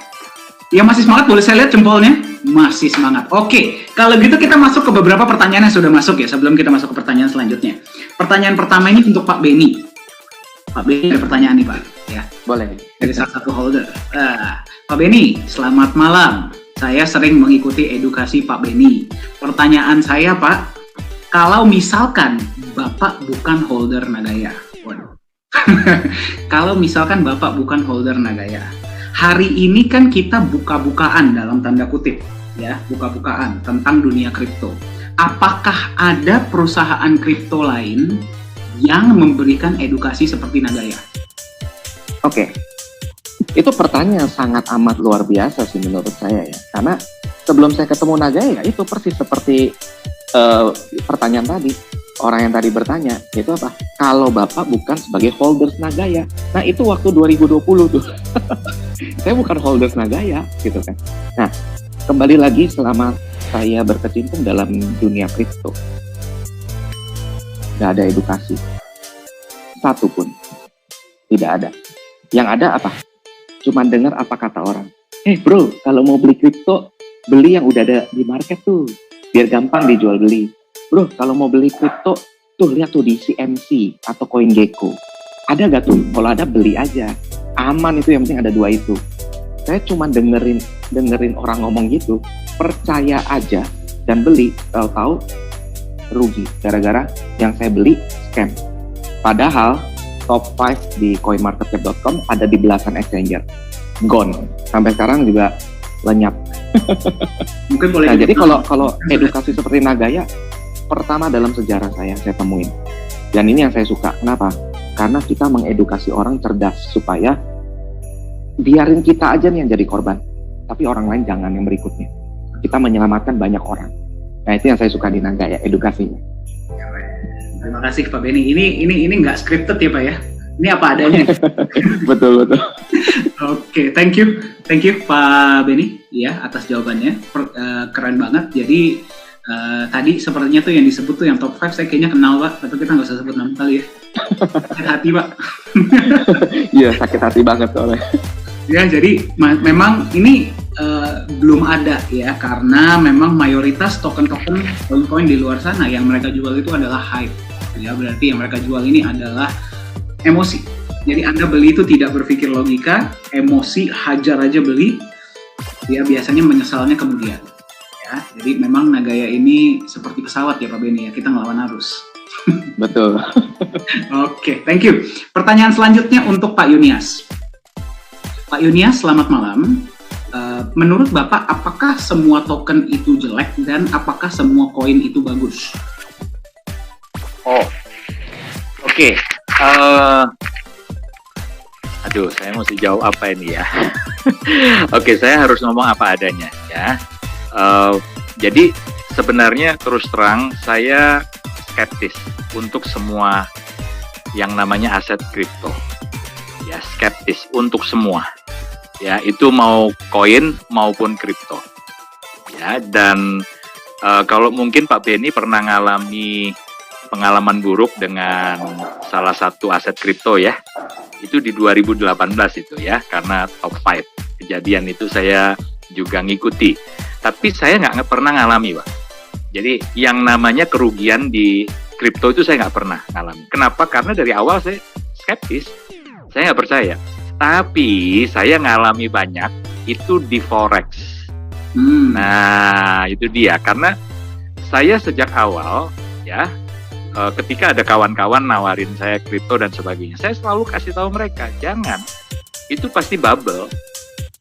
Yang masih semangat boleh saya lihat jempolnya? Masih semangat. Oke, kalau gitu kita masuk ke beberapa pertanyaan yang sudah masuk ya, sebelum kita masuk ke pertanyaan selanjutnya. Pertanyaan pertama ini untuk Pak Beni. Pak Beni ada pertanyaan nih Pak. Ya. Boleh. Dari salah satu holder. Pak Beni, selamat malam. Saya sering mengikuti edukasi Pak Beni. Pertanyaan saya Pak, kalau misalkan Bapak bukan holder Nagaya, kalau misalkan Bapak bukan holder Nagaya, hari ini kan kita buka-bukaan dalam tanda kutip, ya, buka-bukaan tentang dunia kripto. Apakah ada perusahaan kripto lain yang memberikan edukasi seperti Nagaya? Oke. Itu pertanyaan sangat amat luar biasa sih menurut saya ya. Karena sebelum saya ketemu Nagaya, itu persis seperti pertanyaan tadi. Orang yang tadi bertanya, itu apa? Kalau Bapak bukan sebagai holders Nagaya. Nah, itu waktu 2020 tuh. Saya bukan holders Nagaya, gitu kan. Nah, kembali lagi selama saya berkecimpung dalam dunia kripto. nggak ada edukasi. Satu pun. Tidak ada. Yang ada apa? Cuman dengar apa kata orang. Bro, kalau mau beli kripto, beli yang udah ada di market tuh. Biar gampang dijual beli. Bro, kalau mau beli kripto, tuh lihat tuh di CMC atau CoinGecko. Ada gak tuh? Kalau ada beli aja. Aman itu, yang penting ada dua itu. Saya cuma dengerin orang ngomong gitu, percaya aja dan beli, tahu-tahu rugi gara-gara yang saya beli scam. Padahal top 5 di coinmarketcap.com ada di belasan exchanger. Gone. Sampai sekarang juga lenyap. Mungkin boleh. Nah, jadi kalau edukasi seperti Nagaya pertama dalam sejarah saya temuin. Dan ini yang saya suka. Kenapa? Karena kita mengedukasi orang cerdas supaya biarin kita aja nih yang jadi korban, tapi orang lain jangan yang berikutnya. Kita menyelamatkan banyak orang. Nah, itu yang saya suka di Nagaya, edukasinya. Terima kasih Pak Benny. Ini nggak scripted ya Pak ya? Ini apa adanya. Betul. Oke, thank you Pak Benny ya atas jawabannya. Keren banget. Jadi tadi sepertinya tuh yang disebut tuh yang top 5 saya kayaknya kenal Pak, tapi kita nggak usah sebut nama kali ya. Sakit hati Pak. Iya, sakit hati banget soalnya. Ya, jadi memang ini belum ada ya, karena memang mayoritas token-token koin-koin di luar sana yang mereka jual itu adalah hype. Ya, berarti yang mereka jual ini adalah emosi. Jadi Anda beli itu tidak berpikir logika, emosi, hajar aja beli. Ya, biasanya menyesalnya kemudian. Ya, jadi memang Nagaya ini seperti pesawat ya Pak Benny ya, kita ngelawan arus. Betul. Oke, thank you. Pertanyaan selanjutnya untuk Pak Yunias. Pak Yunias, selamat malam. Menurut Bapak, apakah semua token itu jelek dan apakah semua koin itu bagus? Oke. Aduh, saya mesti jawab apa ini ya? Oke, saya harus ngomong apa adanya ya. Jadi sebenarnya terus terang saya skeptis untuk semua yang namanya aset kripto. Ya, skeptis untuk semua. Ya, itu mau koin maupun kripto. Ya, dan kalau mungkin Pak Benny pernah ngalami pengalaman buruk dengan salah satu aset kripto ya. Itu di 2018 itu ya, karena top 5 kejadian itu saya juga ngikuti. Tapi saya nggak pernah ngalami, Pak. Jadi yang namanya kerugian di kripto itu saya nggak pernah ngalami. Kenapa? Karena dari awal saya skeptis, saya nggak percaya. Tapi saya ngalami banyak itu di forex. Nah, itu dia. Karena saya sejak awal ya, ketika ada kawan-kawan nawarin saya kripto dan sebagainya, saya selalu kasih tahu mereka, jangan. Itu pasti bubble.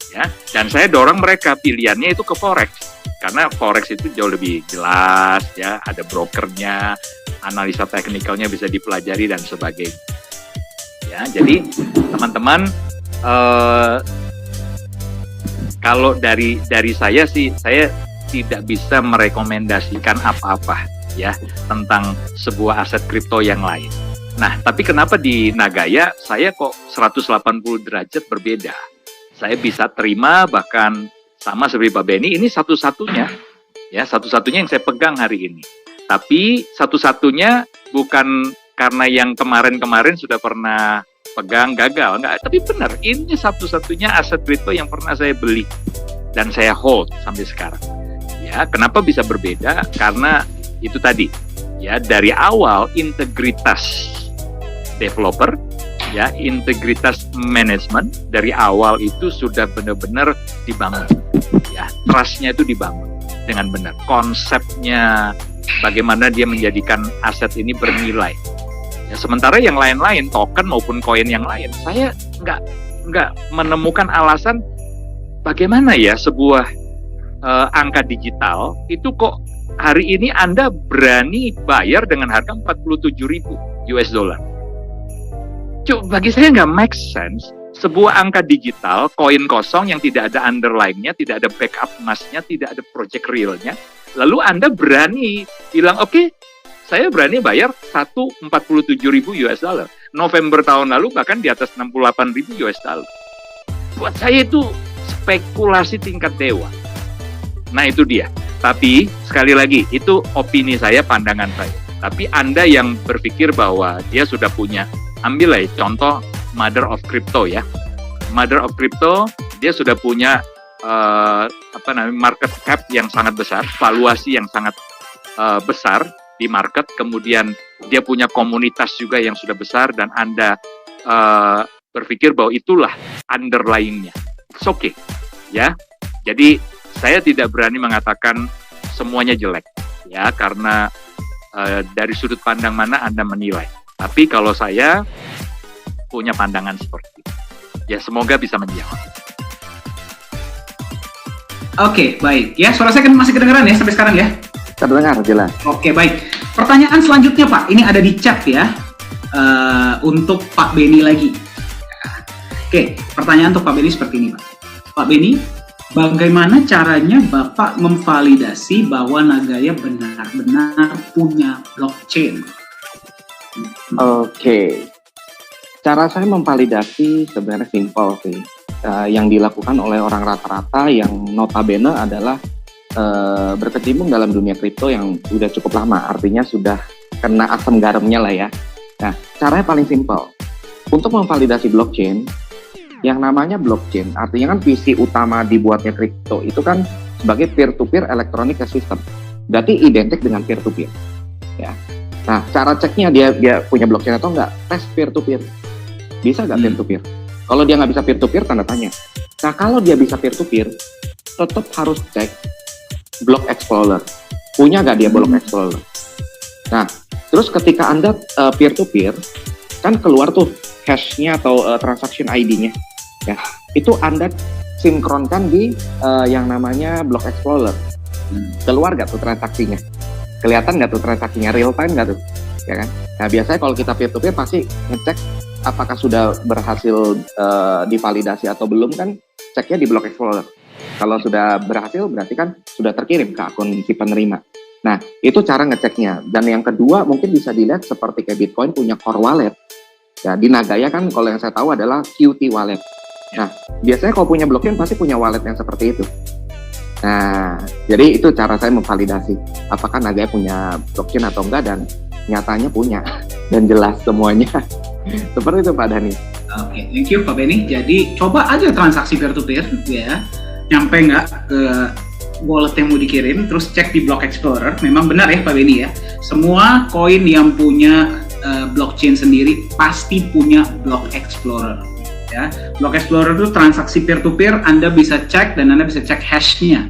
Ya, dan saya dorong mereka pilihannya itu ke forex. Karena forex itu jauh lebih jelas ya, ada brokernya, analisa teknikalnya bisa dipelajari dan sebagainya. Ya, jadi teman-teman, kalau dari saya sih, saya tidak bisa merekomendasikan apa-apa ya tentang sebuah aset kripto yang lain. Nah, tapi kenapa di Nagaya saya kok 180 derajat berbeda? Saya bisa terima, bahkan sama seperti Pak Benny, ini satu-satunya ya, satu-satunya yang saya pegang hari ini. Tapi satu-satunya bukan karena yang kemarin-kemarin sudah pernah pegang gagal, enggak, tapi benar, ini satu-satunya aset kripto yang pernah saya beli dan saya hold sampai sekarang. Ya, kenapa bisa berbeda? Karena itu tadi, ya, dari awal integritas developer, ya, integritas manajemen dari awal itu sudah benar-benar dibangun. Ya, trust-nya itu dibangun dengan benar. Konsepnya bagaimana dia menjadikan aset ini bernilai. Ya, sementara yang lain-lain, token maupun koin yang lain, saya nggak menemukan alasan bagaimana ya sebuah angka digital itu kok hari ini Anda berani bayar dengan harga 47.000 US dollar. Bagi saya nggak make sense. Sebuah angka digital, koin kosong yang tidak ada underlying-nya, tidak ada backup emasnya, tidak ada project real-nya, lalu Anda berani bilang, oke, saya berani bayar 147.000 US dollar. November tahun lalu bahkan di atas 68.000 US dollar. Buat saya itu spekulasi tingkat dewa. Nah, itu dia. Tapi sekali lagi, itu opini saya, pandangan saya. Tapi Anda yang berpikir bahwa dia sudah punya, ambil contoh mother of crypto ya. Mother of crypto, dia sudah punya market cap yang sangat besar, valuasi yang sangat besar di market, kemudian dia punya komunitas juga yang sudah besar, dan Anda berpikir bahwa itulah underlying-nya. It's okay, ya. Jadi saya tidak berani mengatakan semuanya jelek, ya, karena dari sudut pandang mana Anda menilai. Tapi kalau saya punya pandangan seperti itu, ya semoga bisa menjawab. Oke, baik. Ya, suara saya kan masih kedengaran ya sampai sekarang ya? Terdengar jelas. Oke, baik. Pertanyaan selanjutnya Pak, ini ada di chat ya, untuk Pak Benny lagi. Oke, pertanyaan untuk Pak Benny seperti ini Pak. Pak Benny, bagaimana caranya Bapak memvalidasi bahwa Nagaya benar-benar punya blockchain? Oke. Cara saya memvalidasi sebenarnya simpel sih. Yang dilakukan oleh orang rata-rata yang notabene adalah berkecimpung dalam dunia kripto yang sudah cukup lama, artinya sudah kena asam garamnya lah ya. Nah, caranya paling simpel. Untuk memvalidasi blockchain, yang namanya blockchain, artinya kan visi utama dibuatnya kripto itu kan sebagai peer-to-peer electronic system. Berarti identik dengan peer-to-peer. Ya. Nah, cara ceknya dia punya blockchain atau enggak, tes peer-to-peer. Bisa nggak peer-to-peer? Kalau dia nggak bisa peer-to-peer, tanda tanya. Nah, kalau dia bisa peer-to-peer, tetap harus cek Block Explorer. Punya nggak dia Block Explorer? Nah, terus ketika Anda peer-to-peer, kan keluar tuh hash-nya atau transaction ID-nya. Ya, itu Anda sinkronkan di yang namanya Block Explorer. Keluar nggak tuh transaksinya? Kelihatan nggak tuh transaksinya? Real time nggak tuh? Ya kan? Nah, biasanya kalau kita peer-to-peer pasti ngecek apakah sudah berhasil divalidasi atau belum, kan ceknya di Block Explorer. Kalau sudah berhasil berarti kan sudah terkirim ke akun si penerima. Nah, itu cara ngeceknya. Dan yang kedua mungkin bisa dilihat seperti kayak Bitcoin punya core wallet. Ya, di Nagaya kan kalau yang saya tahu adalah Qt wallet. Nah, biasanya kalau punya blockchain pasti punya wallet yang seperti itu. Nah, jadi itu cara saya memvalidasi apakah Nagaya punya blockchain atau enggak, dan nyatanya punya dan jelas semuanya. Seperti itu Pak Dhani. Oke, thank you Pak Benny. Jadi coba aja transaksi peer-to-peer ya, nyampe nggak ke wallet yang mau dikirim, terus cek di Block Explorer. Memang benar ya Pak Benny ya, semua koin yang punya blockchain sendiri pasti punya Block Explorer. Ya, Block Explorer itu transaksi peer-to-peer, Anda bisa cek dan Anda bisa cek hash-nya.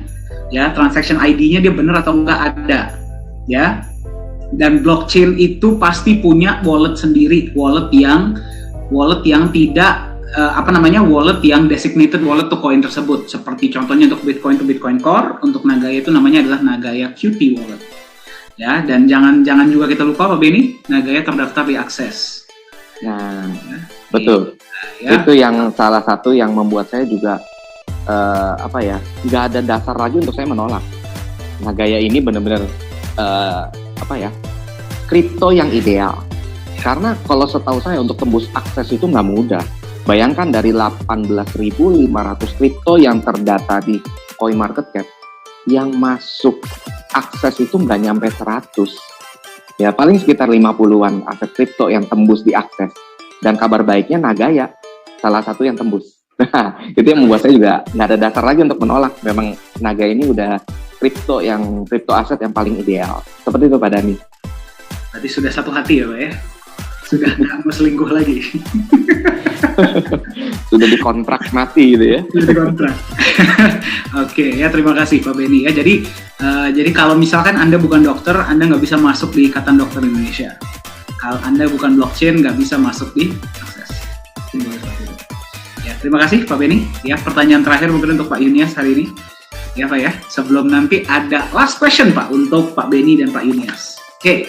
Ya, transaction ID-nya dia benar atau enggak ada. Ya. Dan blockchain itu pasti punya wallet sendiri, wallet yang tidak wallet yang designated wallet to koin tersebut. Seperti contohnya untuk Bitcoin to Bitcoin Core, untuk Nagaya itu namanya adalah Nagaya Qt wallet. Ya, dan jangan juga kita lupa Pak Benny, Nagaya terdaftar di Access. Nah, betul. Ya. Itu yang salah satu yang membuat saya juga nggak ada dasar lagi untuk saya menolak. Nagaya ini benar-benar kripto yang ideal. Karena kalau setahu saya untuk tembus akses itu nggak mudah. Bayangkan dari 18.500 kripto yang terdata di CoinMarketCap, yang masuk akses itu nggak nyampe 100. Ya paling sekitar 50-an aset kripto yang tembus di akses. Dan kabar baiknya Nagaya salah satu yang tembus. Nah, itu yang membuat saya juga nggak ada dasar lagi untuk menolak. Memang Nagaya ini udah kripto aset yang paling ideal. Seperti itu Pak Dhani. Berarti sudah satu hati ya Pak ya? Sudah nggak mau selingkuh lagi. Sudah dikontrak mati gitu ya. Sudah dikontrak. Oke, ya terima kasih Pak Benny ya. Jadi kalau misalkan Anda bukan dokter, Anda nggak bisa masuk di Ikatan Dokter Indonesia. Kalau Anda bukan blockchain, nggak bisa masuk di Akses. Ya, terima kasih Pak Benny. Ya, pertanyaan terakhir mungkin untuk Pak Yunias hari ini. Ya Pak ya, sebelum nanti ada last question Pak untuk Pak Benny dan Pak Yunias. Oke,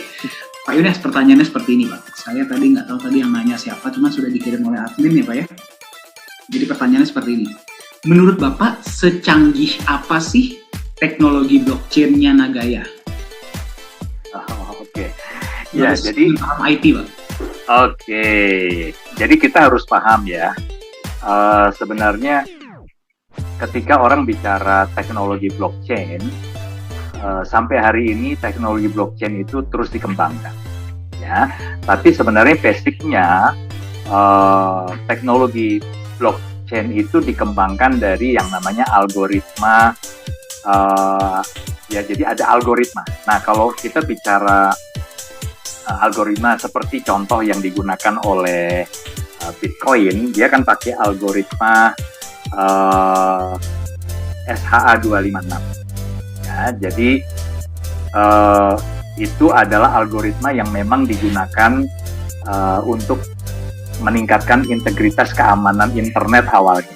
Pak Yunias, pertanyaannya seperti ini Pak. Saya tadi nggak tahu tadi yang nanya siapa, cuma sudah dikirim oleh admin ya Pak ya. Jadi pertanyaannya seperti ini. Menurut Bapak, secanggih apa sih teknologi blockchain-nya Nagaya? Oke. Ya, jadi paham IT Pak. Oke. Jadi kita harus paham ya. Sebenarnya ketika orang bicara teknologi blockchain, sampai hari ini teknologi blockchain itu terus dikembangkan. Ya, tapi sebenarnya basicnya teknologi blockchain itu dikembangkan dari yang namanya algoritma. Ya, jadi ada algoritma. Nah, kalau kita bicara algoritma seperti contoh yang digunakan oleh Bitcoin, dia kan pakai algoritma SHA-256. Ya, jadi itu adalah algoritma yang memang digunakan untuk meningkatkan integritas keamanan internet awalnya.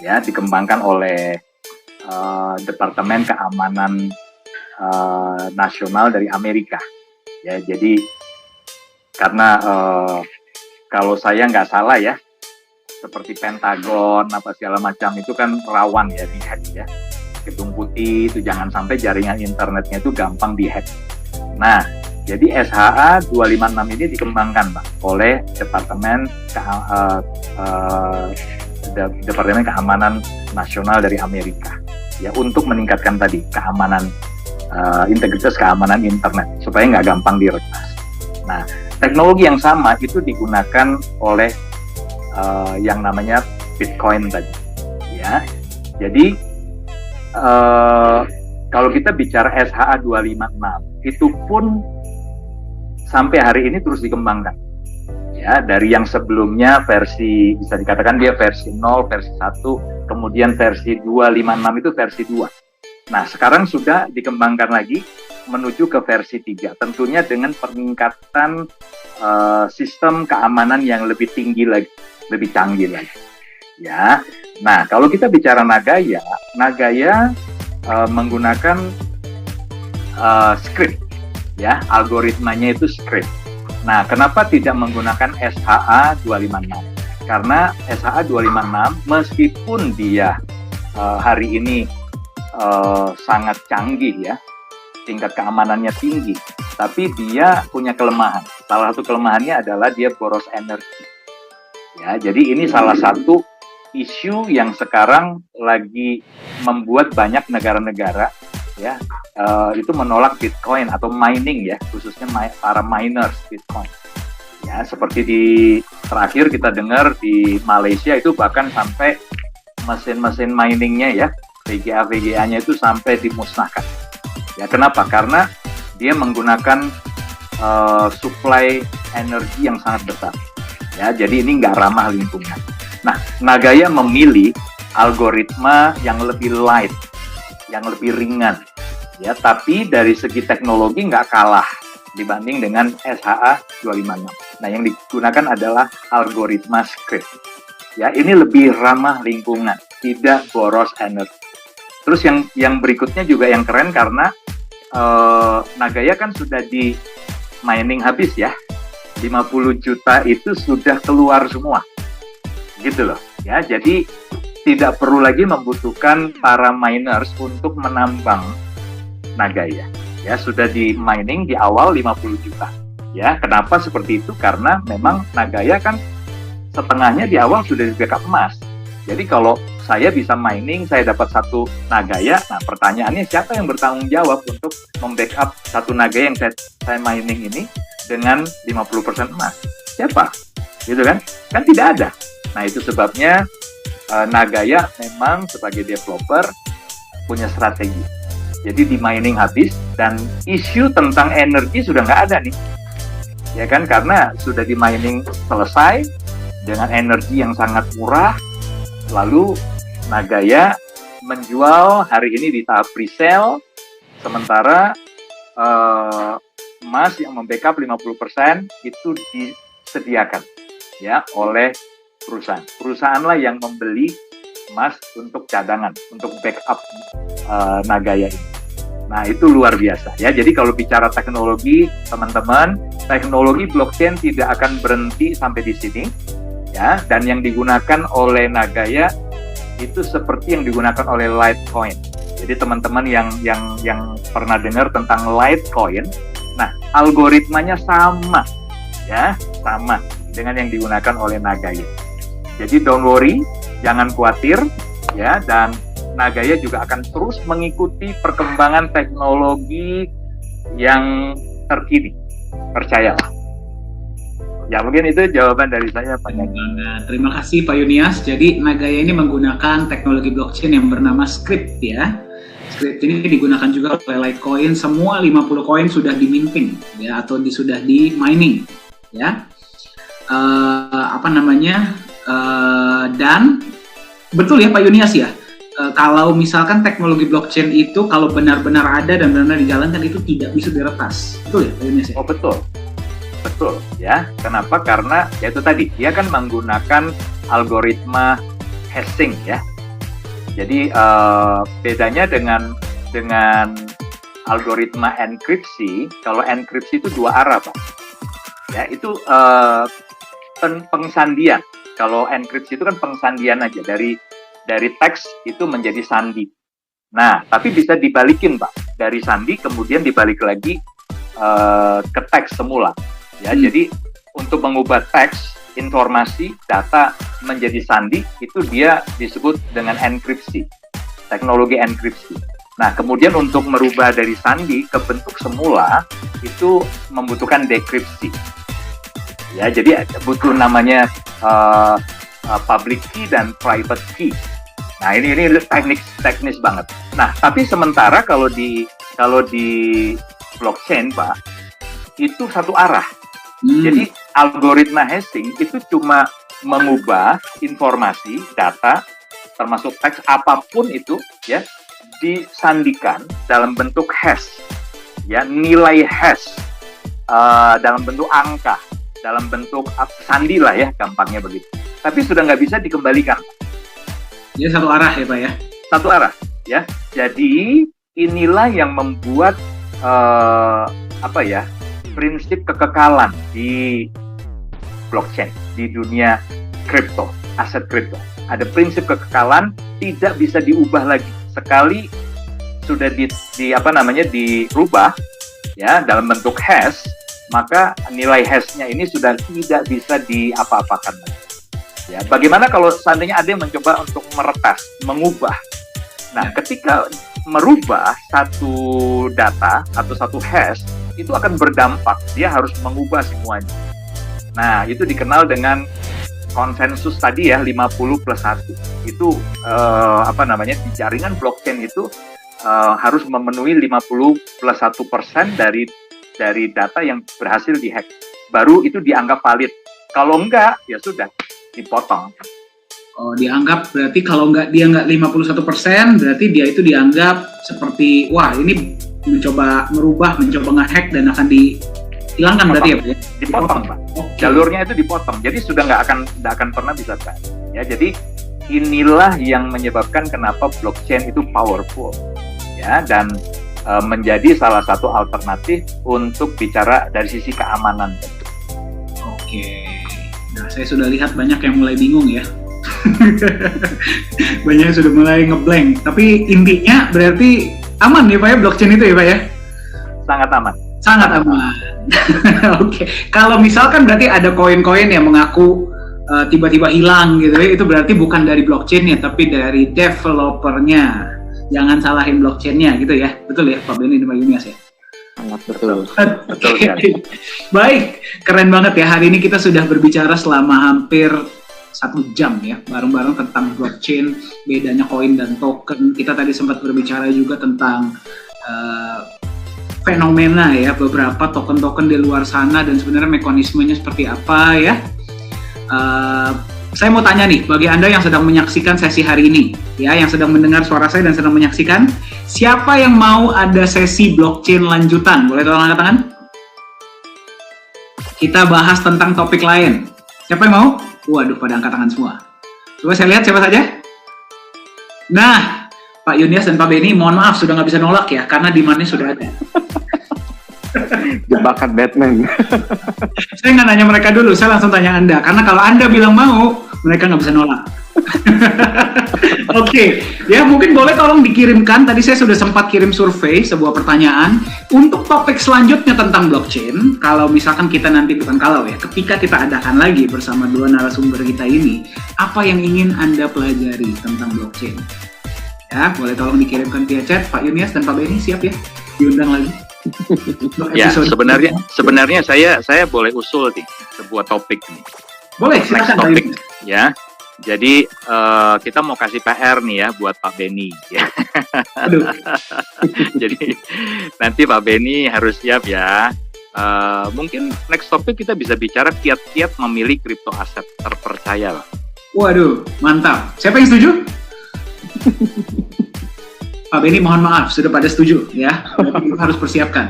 Ya, dikembangkan oleh Departemen Keamanan Nasional dari Amerika. Ya, jadi karena kalau saya nggak salah ya, seperti Pentagon apa segala macam itu kan rawan ya dihack ya. Gedung Putih itu jangan sampai jaringan internetnya itu gampang dihack. Nah, jadi SHA-256 ini dikembangkan Pak oleh Departemen Keamanan Nasional dari Amerika ya, untuk meningkatkan tadi keamanan integritas keamanan internet supaya nggak gampang diretas. Nah, teknologi yang sama itu digunakan oleh yang namanya Bitcoin tadi ya. Jadi kalau kita bicara SHA-256 itu pun sampai hari ini terus dikembangkan ya, dari yang sebelumnya versi bisa dikatakan dia versi 0, versi 1, kemudian versi 256 itu versi 2. Nah, sekarang sudah dikembangkan lagi menuju ke versi 3, tentunya dengan peningkatan sistem keamanan yang lebih tinggi lagi, lebih canggih lagi ya. Nah, kalau kita bicara Nagaya menggunakan script ya, algoritmanya itu script. Nah, kenapa tidak menggunakan SHA-256? Karena SHA-256 meskipun dia hari ini sangat canggih ya, tingkat keamanannya tinggi, tapi dia punya kelemahan. Salah satu kelemahannya adalah dia boros energi. Ya, jadi ini salah satu isu yang sekarang lagi membuat banyak negara-negara ya itu menolak Bitcoin atau mining ya, khususnya para miners Bitcoin. Ya, seperti terakhir kita dengar di Malaysia itu bahkan sampai mesin-mesin miningnya ya, VGA-nya itu sampai dimusnahkan. Ya, kenapa? Karena dia menggunakan suplai energi yang sangat besar. Ya, jadi ini nggak ramah lingkungan. Nah, Nagaya memilih algoritma yang lebih light, yang lebih ringan. Ya, tapi dari segi teknologi nggak kalah dibanding dengan SHA-256. Nah, yang digunakan adalah algoritma script. Ya, ini lebih ramah lingkungan, tidak boros energi. Terus yang berikutnya juga yang keren karena Nagaya kan sudah di mining habis ya, 50 juta itu sudah keluar semua, gitu loh. Ya, jadi tidak perlu lagi membutuhkan para miners untuk menambang Nagaya. Ya, sudah di mining di awal 50 juta. Ya, kenapa seperti itu? Karena memang Nagaya kan setengahnya di awal sudah di backup emas. Jadi kalau saya bisa mining, saya dapat 1 Nagaya. Nah, pertanyaannya siapa yang bertanggung jawab untuk membackup 1 Nagaya yang saya mining ini dengan 50% emas? Siapa? Gitu kan? Kan tidak ada. Nah, itu sebabnya Nagaya memang sebagai developer punya strategi. Jadi di mining habis dan isu tentang energi sudah nggak ada nih. Ya kan? Karena sudah di mining selesai dengan energi yang sangat murah. Lalu Nagaya menjual hari ini di tahap pre-sale, sementara emas yang membackup 50% itu disediakan ya oleh perusahaan. Perusahaanlah yang membeli emas untuk cadangan, untuk backup Nagaya ini. Nah, itu luar biasa ya. Jadi kalau bicara teknologi, teman-teman, teknologi blockchain tidak akan berhenti sampai di sini. Ya, dan yang digunakan oleh Nagaya itu seperti yang digunakan oleh Litecoin. Jadi teman-teman yang pernah dengar tentang Litecoin, nah algoritmanya sama, ya, sama dengan yang digunakan oleh Nagaya. Jadi don't worry, jangan khawatir, ya. Dan Nagaya juga akan terus mengikuti perkembangan teknologi yang terkini. Percayalah. Ya, mungkin itu jawaban dari saya, Pak Yagi. Terima kasih Pak Yunias. Jadi Nagaya ini menggunakan teknologi blockchain yang bernama Scrypt ya. Scrypt ini digunakan juga oleh Litecoin. Semua 50 koin sudah diminting ya, atau sudah di mining ya. Dan betul ya Pak Yunias ya. Kalau misalkan teknologi blockchain itu kalau benar-benar ada dan benar-benar dijalankan itu tidak bisa diretas. Betul ya Pak Yunias ya? Oh, betul ya. Kenapa? Karena ya itu tadi, dia kan menggunakan algoritma hashing ya. Jadi bedanya dengan algoritma enkripsi, kalau enkripsi itu dua arah, Pak. Ya, itu pengsandian. Kalau enkripsi itu kan pengsandian aja, dari teks itu menjadi sandi. Nah, tapi bisa dibalikin, Pak. Dari sandi kemudian dibalik lagi ke teks semula. Ya, jadi untuk mengubah teks, informasi, data menjadi sandi, itu dia disebut dengan enkripsi, teknologi enkripsi. Nah, kemudian untuk merubah dari sandi ke bentuk semula, itu membutuhkan dekripsi. Ya, jadi butuh namanya public key dan private key. Nah, ini teknis banget. Nah, tapi sementara kalau di blockchain, Pak, itu satu arah. Jadi algoritma hashing itu cuma mengubah informasi, data, termasuk teks apapun itu ya, disandikan dalam bentuk hash, ya, nilai hash dalam bentuk angka, dalam bentuk sandi lah ya, gampangnya begitu. Tapi sudah nggak bisa dikembalikan. Jadi satu arah ya Pak ya? Satu arah ya. Jadi inilah yang membuat prinsip kekekalan di blockchain, di dunia kripto, aset kripto. Ada prinsip kekekalan, tidak bisa diubah lagi. Sekali sudah dirubah ya dalam bentuk hash, maka nilai hashnya ini sudah tidak bisa diapa-apakan lagi. Ya, bagaimana kalau seandainya ada yang mencoba untuk meretas, mengubah? Nah, ketika merubah satu data atau satu hash, itu akan berdampak, dia harus mengubah semuanya. Nah, itu dikenal dengan konsensus tadi ya, 50+1. Itu di jaringan blockchain itu harus memenuhi 50+1% dari data yang berhasil dihack. Baru itu dianggap valid. Kalau enggak, ya sudah, dipotong. Oh, dianggap berarti kalau dia nggak 51%, berarti dia itu dianggap seperti, wah ini mencoba nge-hack dan akan dihilangkan berarti ya Pak ya? Dipotong, Pak. Okay. Jalurnya itu dipotong, jadi sudah nggak akan pernah bisa terjadi. Ya, jadi inilah yang menyebabkan kenapa blockchain itu powerful, ya, dan menjadi salah satu alternatif untuk bicara dari sisi keamanan. Oke. Nah, saya sudah lihat banyak yang mulai bingung ya. Banyak yang sudah mulai ngeblank. Tapi intinya berarti aman ya Pak ya, blockchain itu ya Pak ya? Sangat aman. Sangat aman. Oke. Kalau misalkan berarti ada koin-koin yang mengaku tiba-tiba hilang gitu ya, itu berarti bukan dari blockchainnya tapi dari developernya. Jangan salahin blockchainnya gitu ya. Betul ya Pak Benny dan Pak Yunias ya? Sangat betul. Betul sekali. Baik, keren banget ya. Hari ini kita sudah berbicara selama hampir 1 jam ya, bareng-bareng tentang blockchain, bedanya koin dan token. Kita tadi sempat berbicara juga tentang fenomena ya, beberapa token-token di luar sana dan sebenarnya mekanismenya seperti apa ya. Saya mau tanya nih, bagi Anda yang sedang menyaksikan sesi hari ini, ya, yang sedang mendengar suara saya dan sedang menyaksikan, siapa yang mau ada sesi blockchain lanjutan? Boleh tolong angkat tangan? Kita bahas tentang topik lain. Siapa yang mau? Waduh, pada angkat tangan semua. Coba saya lihat siapa saja. Nah, Pak Yunias dan Pak Benny, mohon maaf sudah nggak bisa nolak ya, karena demand-nya sudah ada. Jebakan Batman. Saya nggak nanya mereka dulu, saya langsung tanya Anda. Karena kalau Anda bilang mau, mereka nggak bisa nolak. Oke, ya mungkin boleh tolong dikirimkan. Tadi saya sudah sempat kirim survei, sebuah pertanyaan. Untuk topik selanjutnya tentang blockchain, kalau misalkan kita nanti, bukan kalau ya, ketika kita adakan lagi bersama dua narasumber kita ini, apa yang ingin Anda pelajari tentang blockchain? Ya, boleh tolong dikirimkan via chat. Pak Yunias dan Pak Benny siap ya diundang lagi. Untuk Ya, episode sebenarnya saya boleh usul nih sebuah topik nih. boleh, Next silakan Pak topik Yunias. ya. Jadi kita mau kasih PR nih ya buat Pak Benny ya. Aduh, Jadi nanti Pak Benny harus siap ya. Mungkin next topik kita bisa bicara kiat-kiat memilih kripto aset terpercaya lah. waduh, mantap. Siapa yang setuju? Pak Benny mohon maaf, sudah pada setuju ya. Berarti kita harus persiapkan.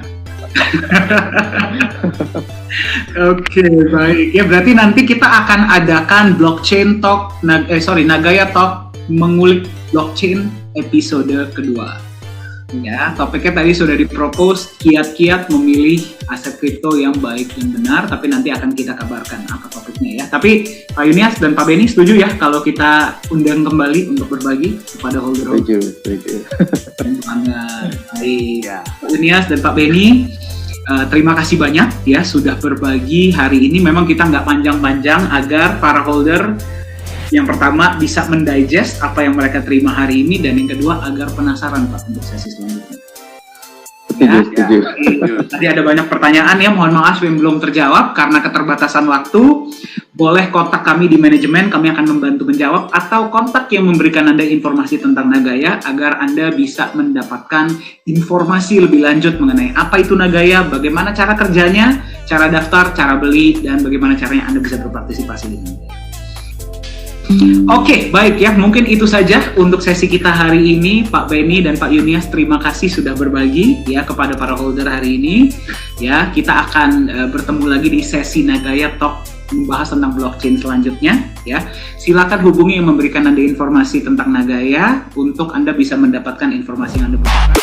Oke, baik. Ya, berarti nanti kita akan adakan blockchain talk, Nagaya Talk mengulik blockchain episode kedua. Ya, topiknya tadi sudah dipropose, kiat-kiat memilih aset kripto yang baik dan benar, tapi nanti akan kita kabarkan apa topiknya ya. Tapi Pak Yunias dan Pak Benny setuju ya kalau kita undang kembali untuk berbagi kepada holder-holder. Setuju. Sangat baik. Pak Yunias dan Pak Benny, terima kasih banyak ya sudah berbagi hari ini. Memang kita nggak panjang-panjang agar para holder yang pertama bisa mendigest apa yang mereka terima hari ini, dan yang kedua agar penasaran Pak untuk sesi selanjutnya. Setuju. Tadi ada banyak pertanyaan ya, mohon maaf yang belum terjawab karena keterbatasan waktu. Boleh kontak kami di manajemen, kami akan membantu menjawab, atau kontak yang memberikan Anda informasi tentang Nagaya agar Anda bisa mendapatkan informasi lebih lanjut mengenai apa itu Nagaya, bagaimana cara kerjanya, cara daftar, cara beli, dan bagaimana caranya Anda bisa berpartisipasi di Nagaya. Oke, baik ya, mungkin itu saja untuk sesi kita hari ini. Pak Benny dan Pak Yunias, terima kasih sudah berbagi ya kepada para holder hari ini. Ya, kita akan bertemu lagi di sesi Nagaya Talk membahas tentang blockchain selanjutnya ya. Silakan hubungi yang memberikan Anda informasi tentang Nagaya untuk Anda bisa mendapatkan informasi yang Anda butuhkan.